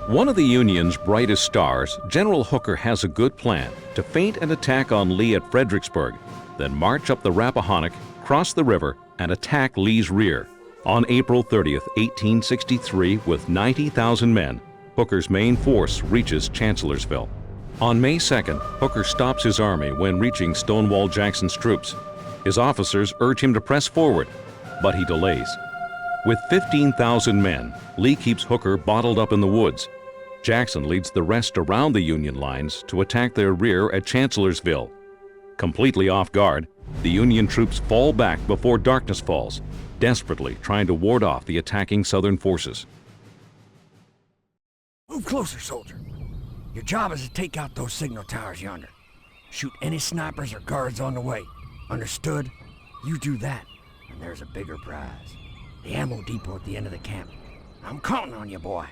One of the Union's brightest stars, General Hooker has a good plan to feint an attack on Lee at Fredericksburg, then march up the Rappahannock, cross the river, and attack Lee's rear. On April 30th, 1863, with 90,000 men, Hooker's main force reaches Chancellorsville. On May 2nd, Hooker stops his army when reaching Stonewall Jackson's troops. His officers urge him to press forward, but he delays. With 15,000 men, Lee keeps Hooker bottled up in the woods. Jackson leads the rest around the Union lines to attack their rear at Chancellorsville. Completely off guard, the Union troops fall back before darkness falls, desperately trying to ward off the attacking Southern forces. Move closer, soldier. Your job is to take out those signal towers yonder. Shoot any snipers or guards on the way. Understood? You do that, and there's a bigger prize. The ammo depot at the end of the camp. I'm counting on you, boy.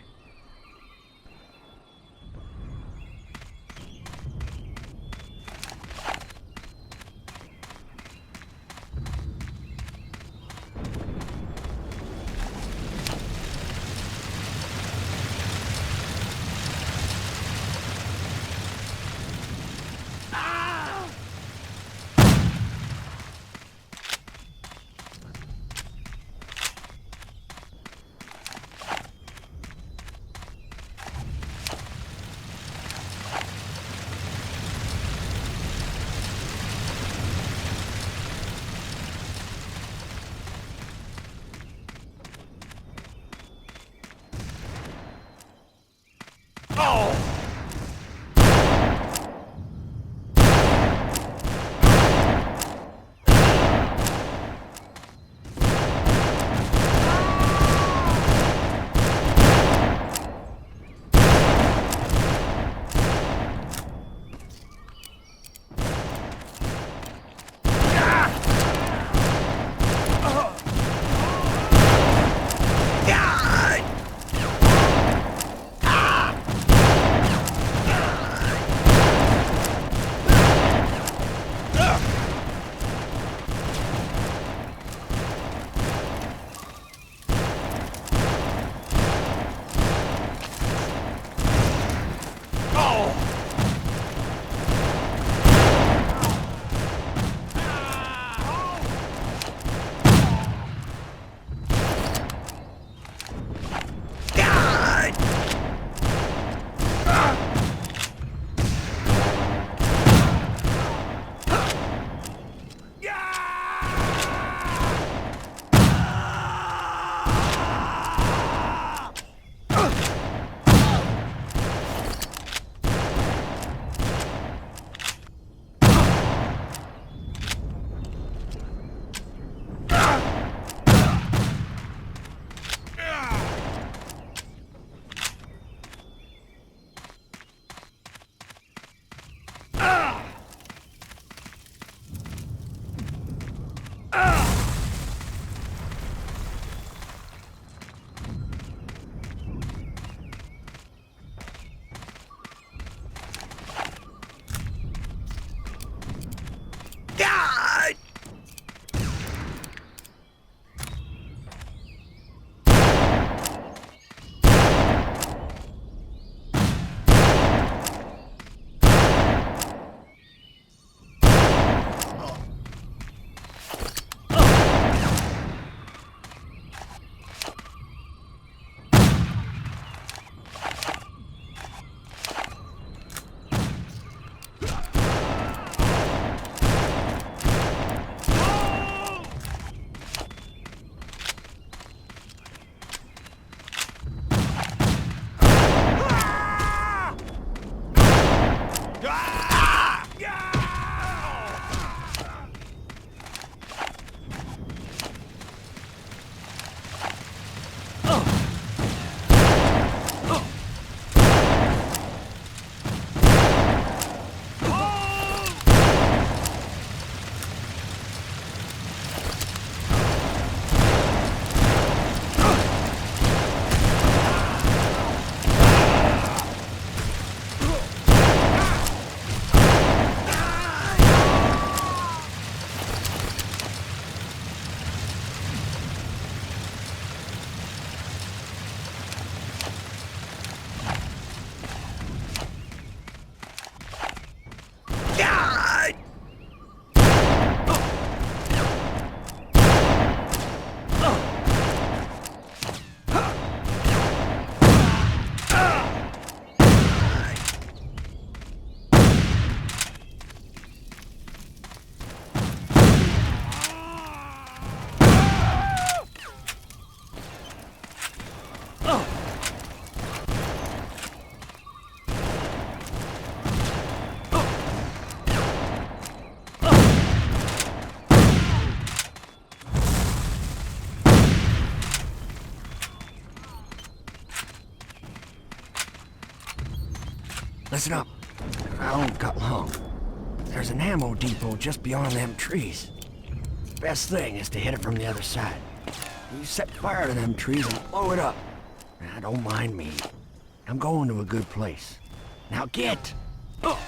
Listen up. I don't got long. There's an ammo depot just beyond them trees. Best thing is to hit it from the other side. You set fire to them trees and blow it up. Now, don't mind me. I'm going to a good place. Now get! Oh.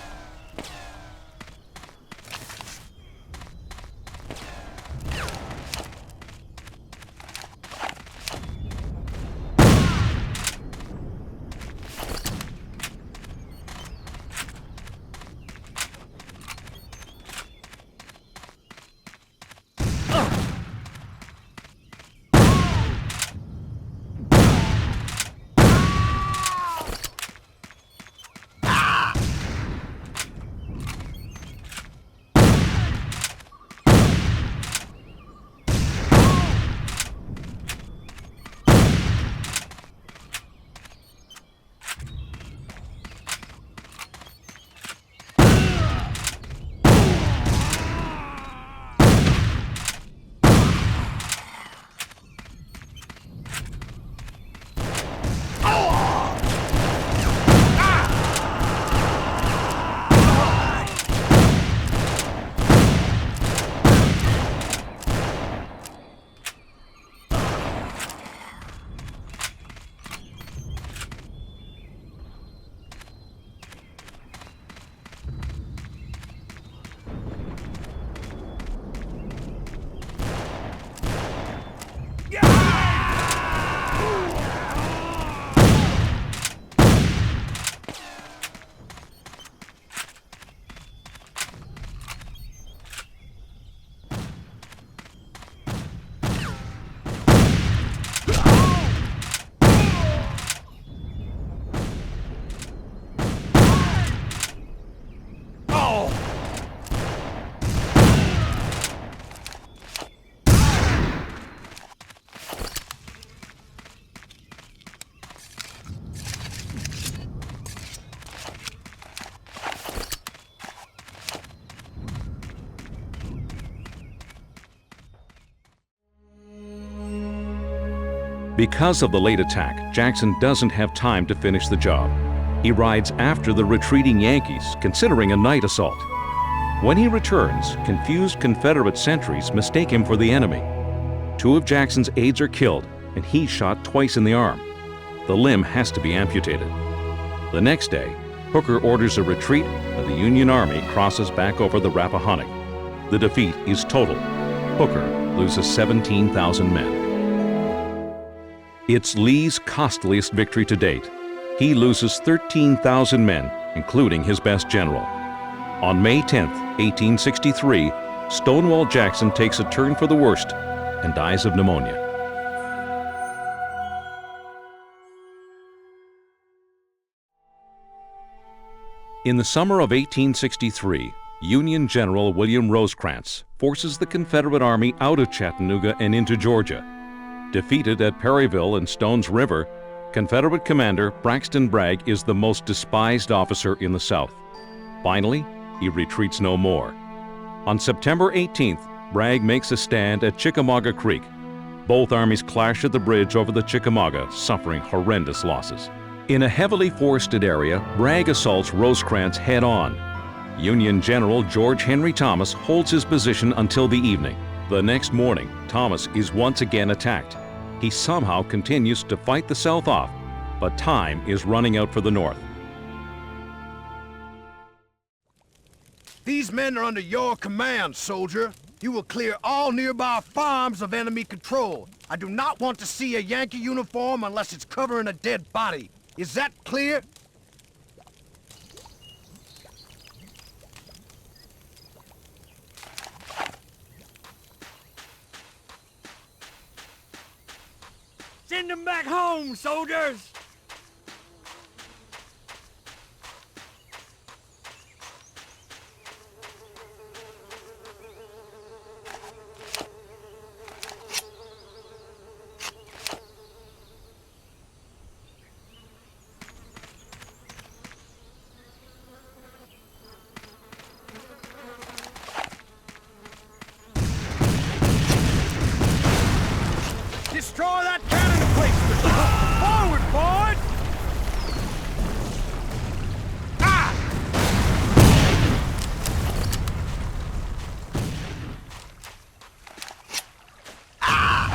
Because of the late attack, Jackson doesn't have time to finish the job. He rides after the retreating Yankees, considering a night assault. When he returns, confused Confederate sentries mistake him for the enemy. 2 of Jackson's aides are killed, and he's shot twice in the arm. The limb has to be amputated. The next day, Hooker orders a retreat, and the Union Army crosses back over the Rappahannock. The defeat is total. Hooker loses 17,000 men. It's Lee's costliest victory to date. He loses 13,000 men, including his best general. On May 10, 1863, Stonewall Jackson takes a turn for the worst and dies of pneumonia. In the summer of 1863, Union General William Rosecrans forces the Confederate Army out of Chattanooga and into Georgia. Defeated at Perryville and Stones River, Confederate commander Braxton Bragg is the most despised officer in the South. Finally, he retreats no more. On September 18th, Bragg makes a stand at Chickamauga Creek. Both armies clash at the bridge over the Chickamauga, suffering horrendous losses. In a heavily forested area, Bragg assaults Rosecrans head-on. Union General George Henry Thomas holds his position until the evening. The next morning, Thomas is once again attacked. He somehow continues to fight the South off, but time is running out for the North. These men are under your command, soldier. You will clear all nearby farms of enemy control. I do not want to see a Yankee uniform unless it's covering a dead body. Is that clear? Send them back home, soldiers! Destroy that cannon emplacement! Forward, boys! Ah! Ah!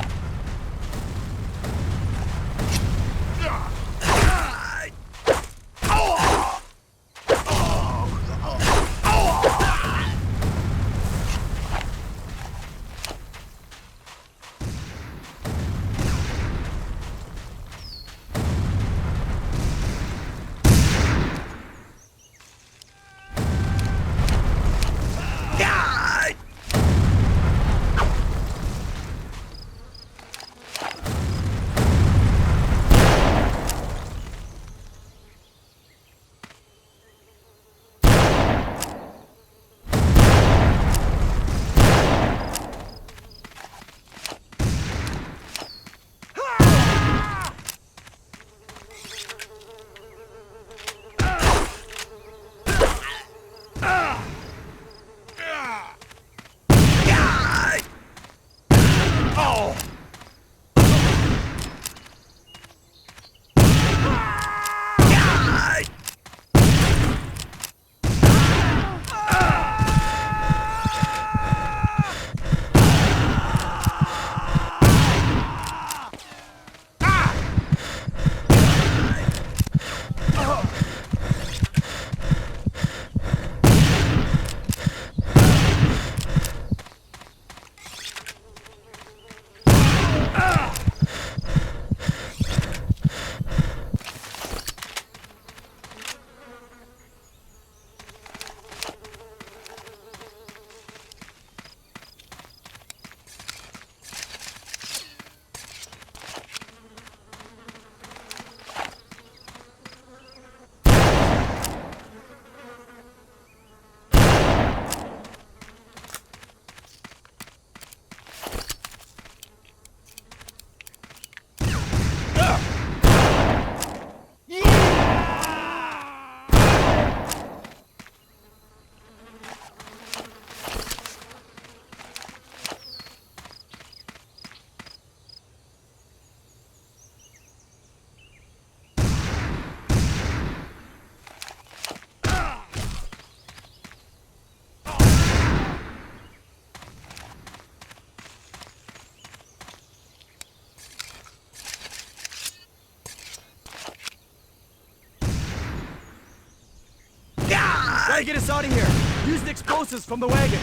Gotta get us out of here! Use the explosives from the wagon!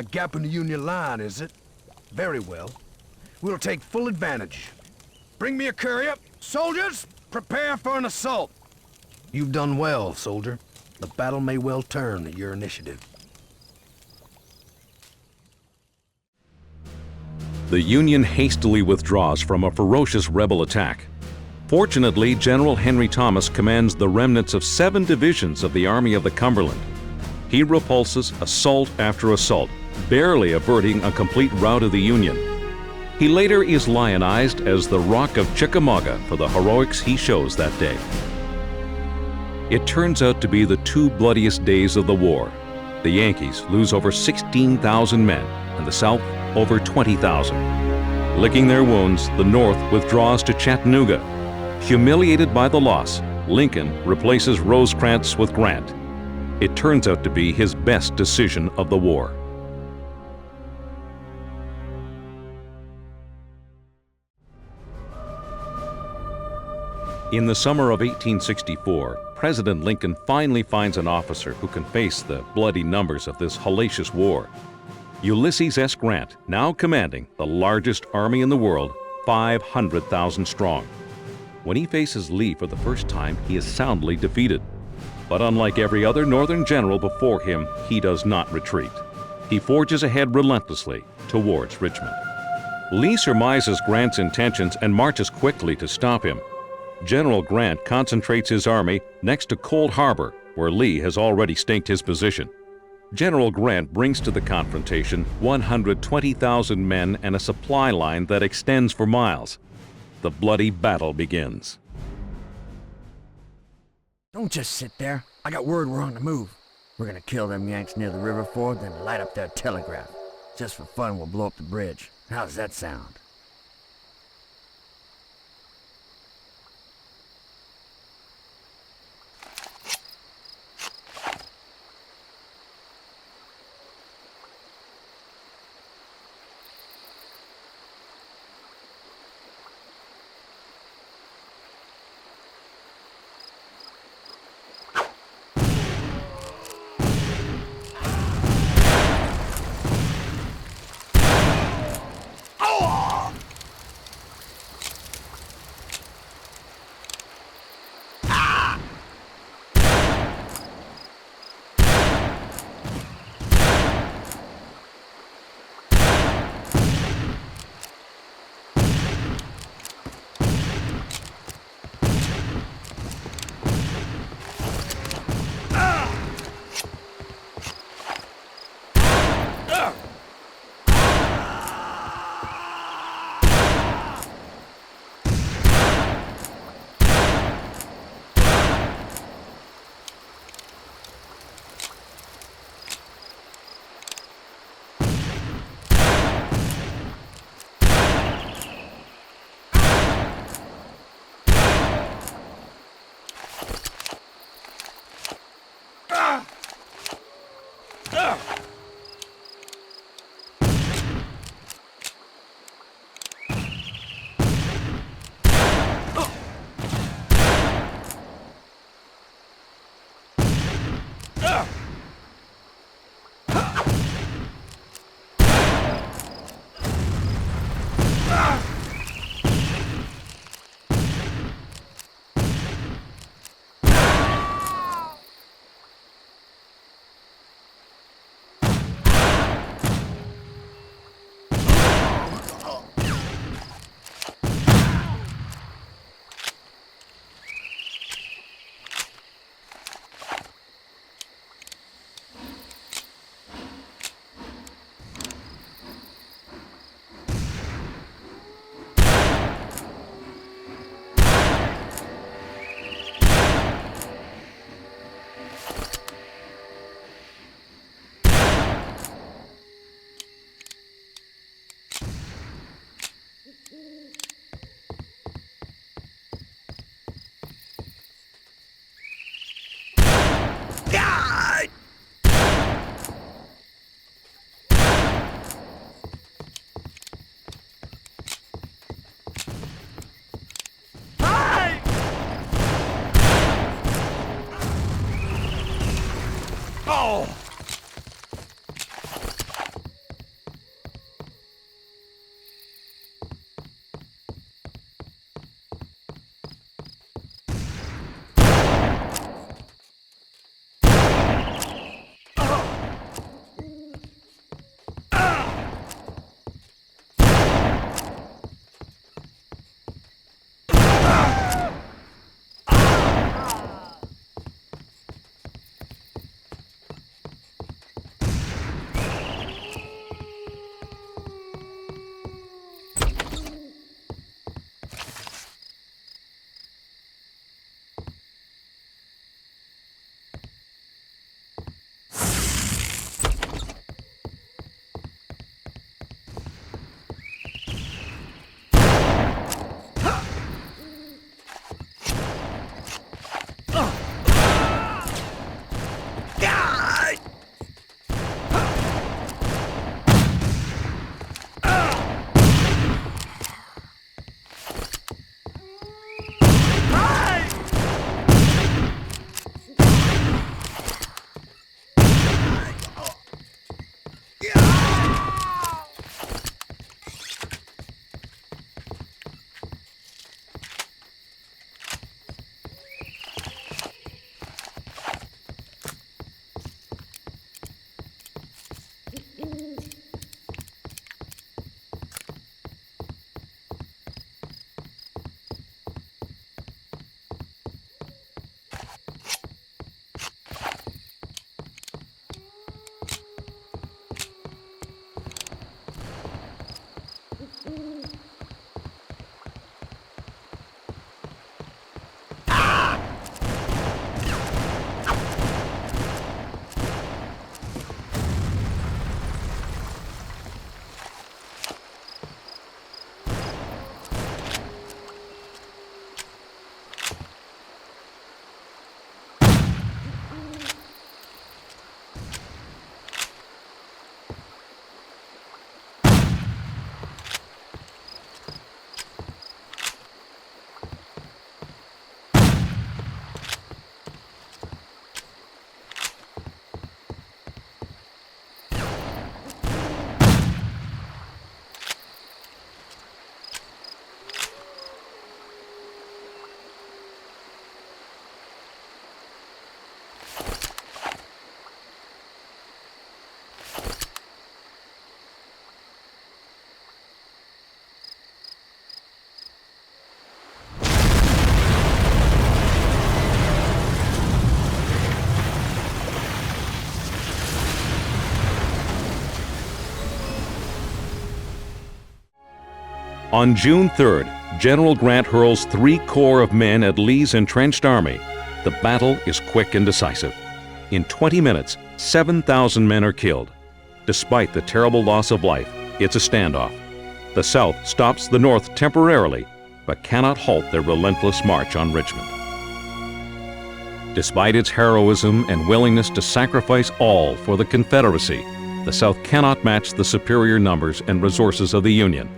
A gap in the Union line, is it? Very well. We'll take full advantage. Bring me a courier. Soldiers, prepare for an assault. You've done well, soldier. The battle may well turn at your initiative. The Union hastily withdraws from a ferocious rebel attack. Fortunately, General Henry Thomas commands the remnants of 7 divisions of the Army of the Cumberland. He repulses assault after assault, barely averting a complete rout of the Union. He later is lionized as the Rock of Chickamauga for the heroics he shows that day. It turns out to be the 2 bloodiest days of the war. The Yankees lose over 16,000 men, and the South over 20,000. Licking their wounds, the North withdraws to Chattanooga. Humiliated by the loss, Lincoln replaces Rosecrans with Grant. It turns out to be his best decision of the war. In the summer of 1864, President Lincoln finally finds an officer who can face the bloody numbers of this hellacious war. Ulysses S. Grant, now commanding the largest army in the world, 500,000 strong. When he faces Lee for the first time, he is soundly defeated. But unlike every other Northern general before him, he does not retreat. He forges ahead relentlessly towards Richmond. Lee surmises Grant's intentions and marches quickly to stop him. General Grant concentrates his army next to Cold Harbor, where Lee has already staked his position. General Grant brings to the confrontation 120,000 men and a supply line that extends for miles. The bloody battle begins. Don't just sit there. I got word we're on the move. We're gonna kill them Yanks near the river ford, then light up their telegraph. Just for fun, we'll blow up the bridge. How does that sound? On June 3rd, General Grant hurls 3 corps of men at Lee's entrenched army. The battle is quick and decisive. In 20 minutes, 7,000 men are killed. Despite the terrible loss of life, it's a standoff. The South stops the North temporarily, but cannot halt their relentless march on Richmond. Despite its heroism and willingness to sacrifice all for the Confederacy, the South cannot match the superior numbers and resources of the Union.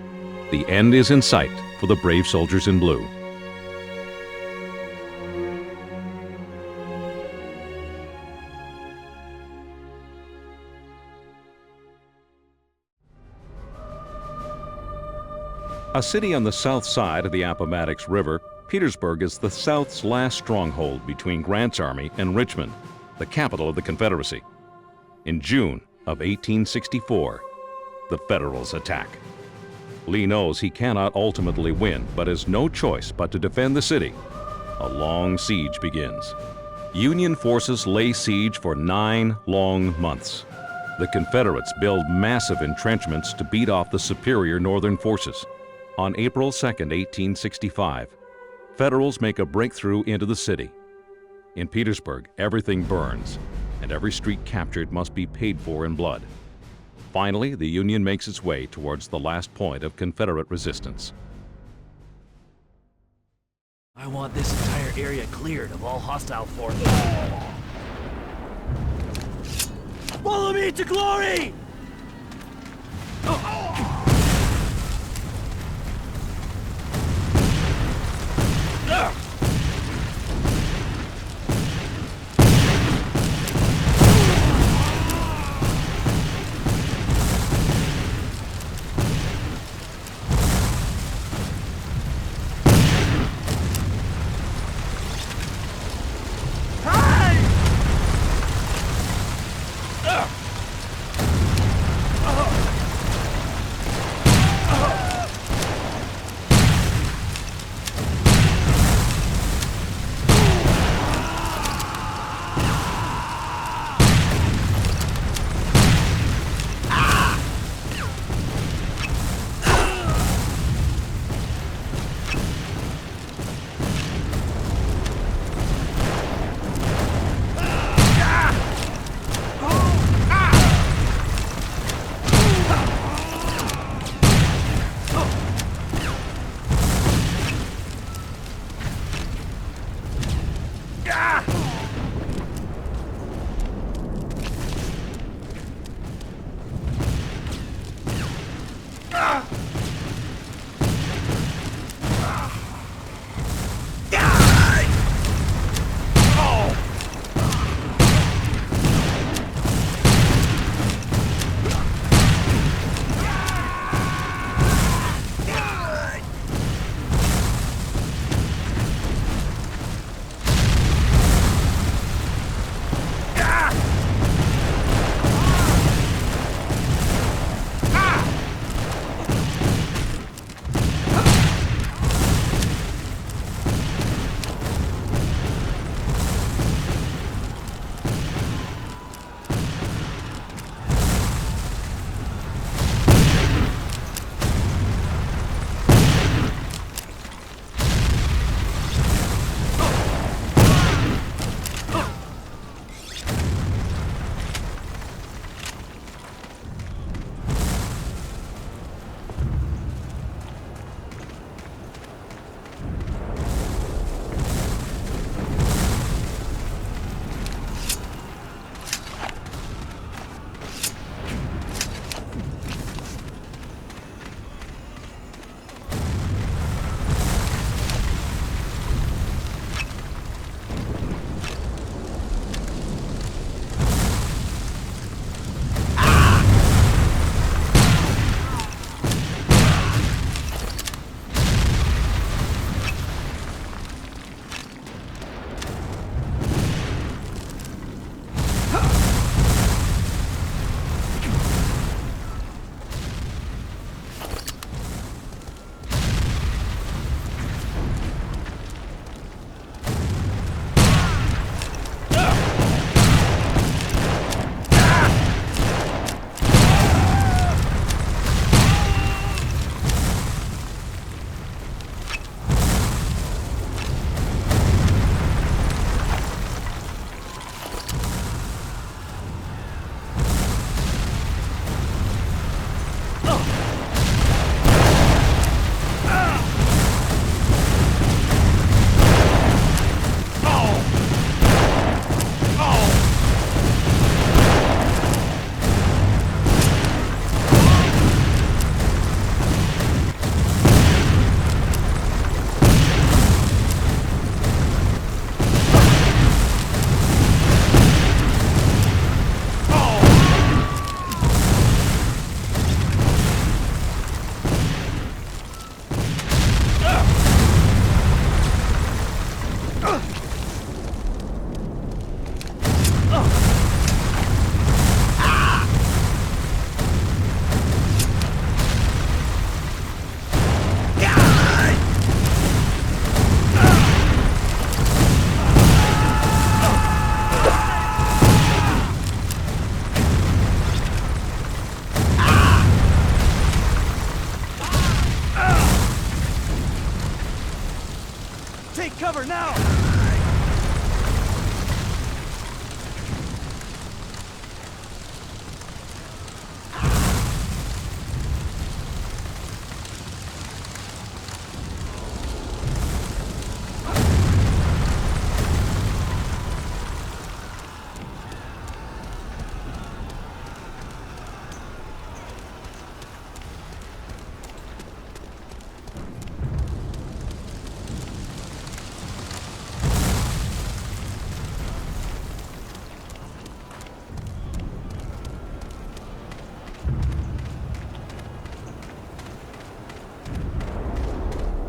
The end is in sight for the brave soldiers in blue. A city on the south side of the Appomattox River, Petersburg is the South's last stronghold between Grant's army and Richmond, the capital of the Confederacy. In June of 1864, the Federals attack. Lee knows he cannot ultimately win, but has no choice but to defend the city. A long siege begins. Union forces lay siege for 9 long months. The Confederates build massive entrenchments to beat off the superior Northern forces. On April 2, 1865, Federals make a breakthrough into the city. In Petersburg, everything burns, and every street captured must be paid for in blood. Finally, the Union makes its way towards the last point of Confederate resistance. I want this entire area cleared of all hostile forces. Follow me to glory! cover now!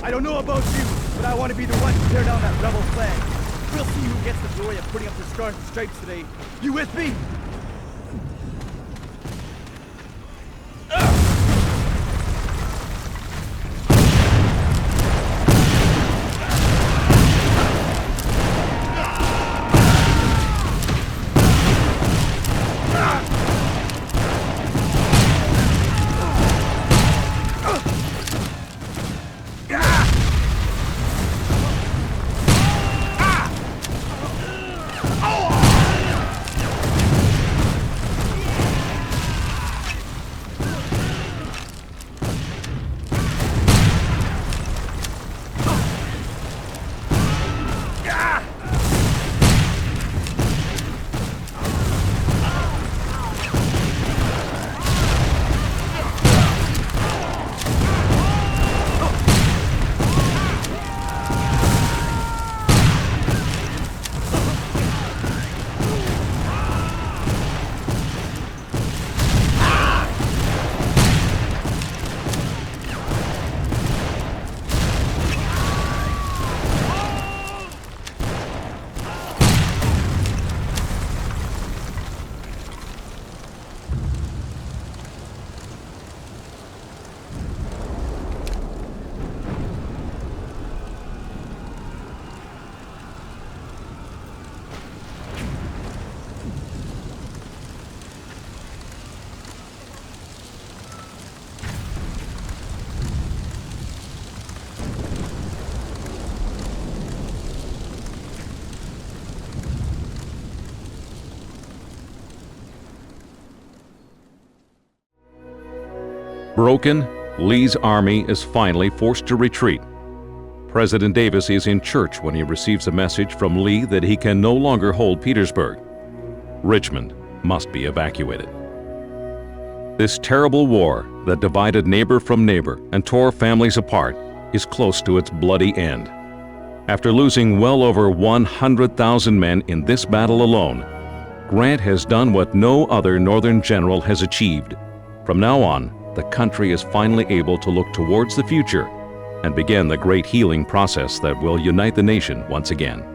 I don't know about you, but I want to be the one to tear down that rebel flag. We'll see who gets the glory of putting up the stars and stripes today. You with me? Broken, Lee's army is finally forced to retreat. President Davis is in church when he receives a message from Lee that he can no longer hold Petersburg. Richmond must be evacuated. This terrible war that divided neighbor from neighbor and tore families apart is close to its bloody end. After losing well over 100,000 men in this battle alone, Grant has done what no other Northern general has achieved. From now on, the country is finally able to look towards the future and begin the great healing process that will unite the nation once again.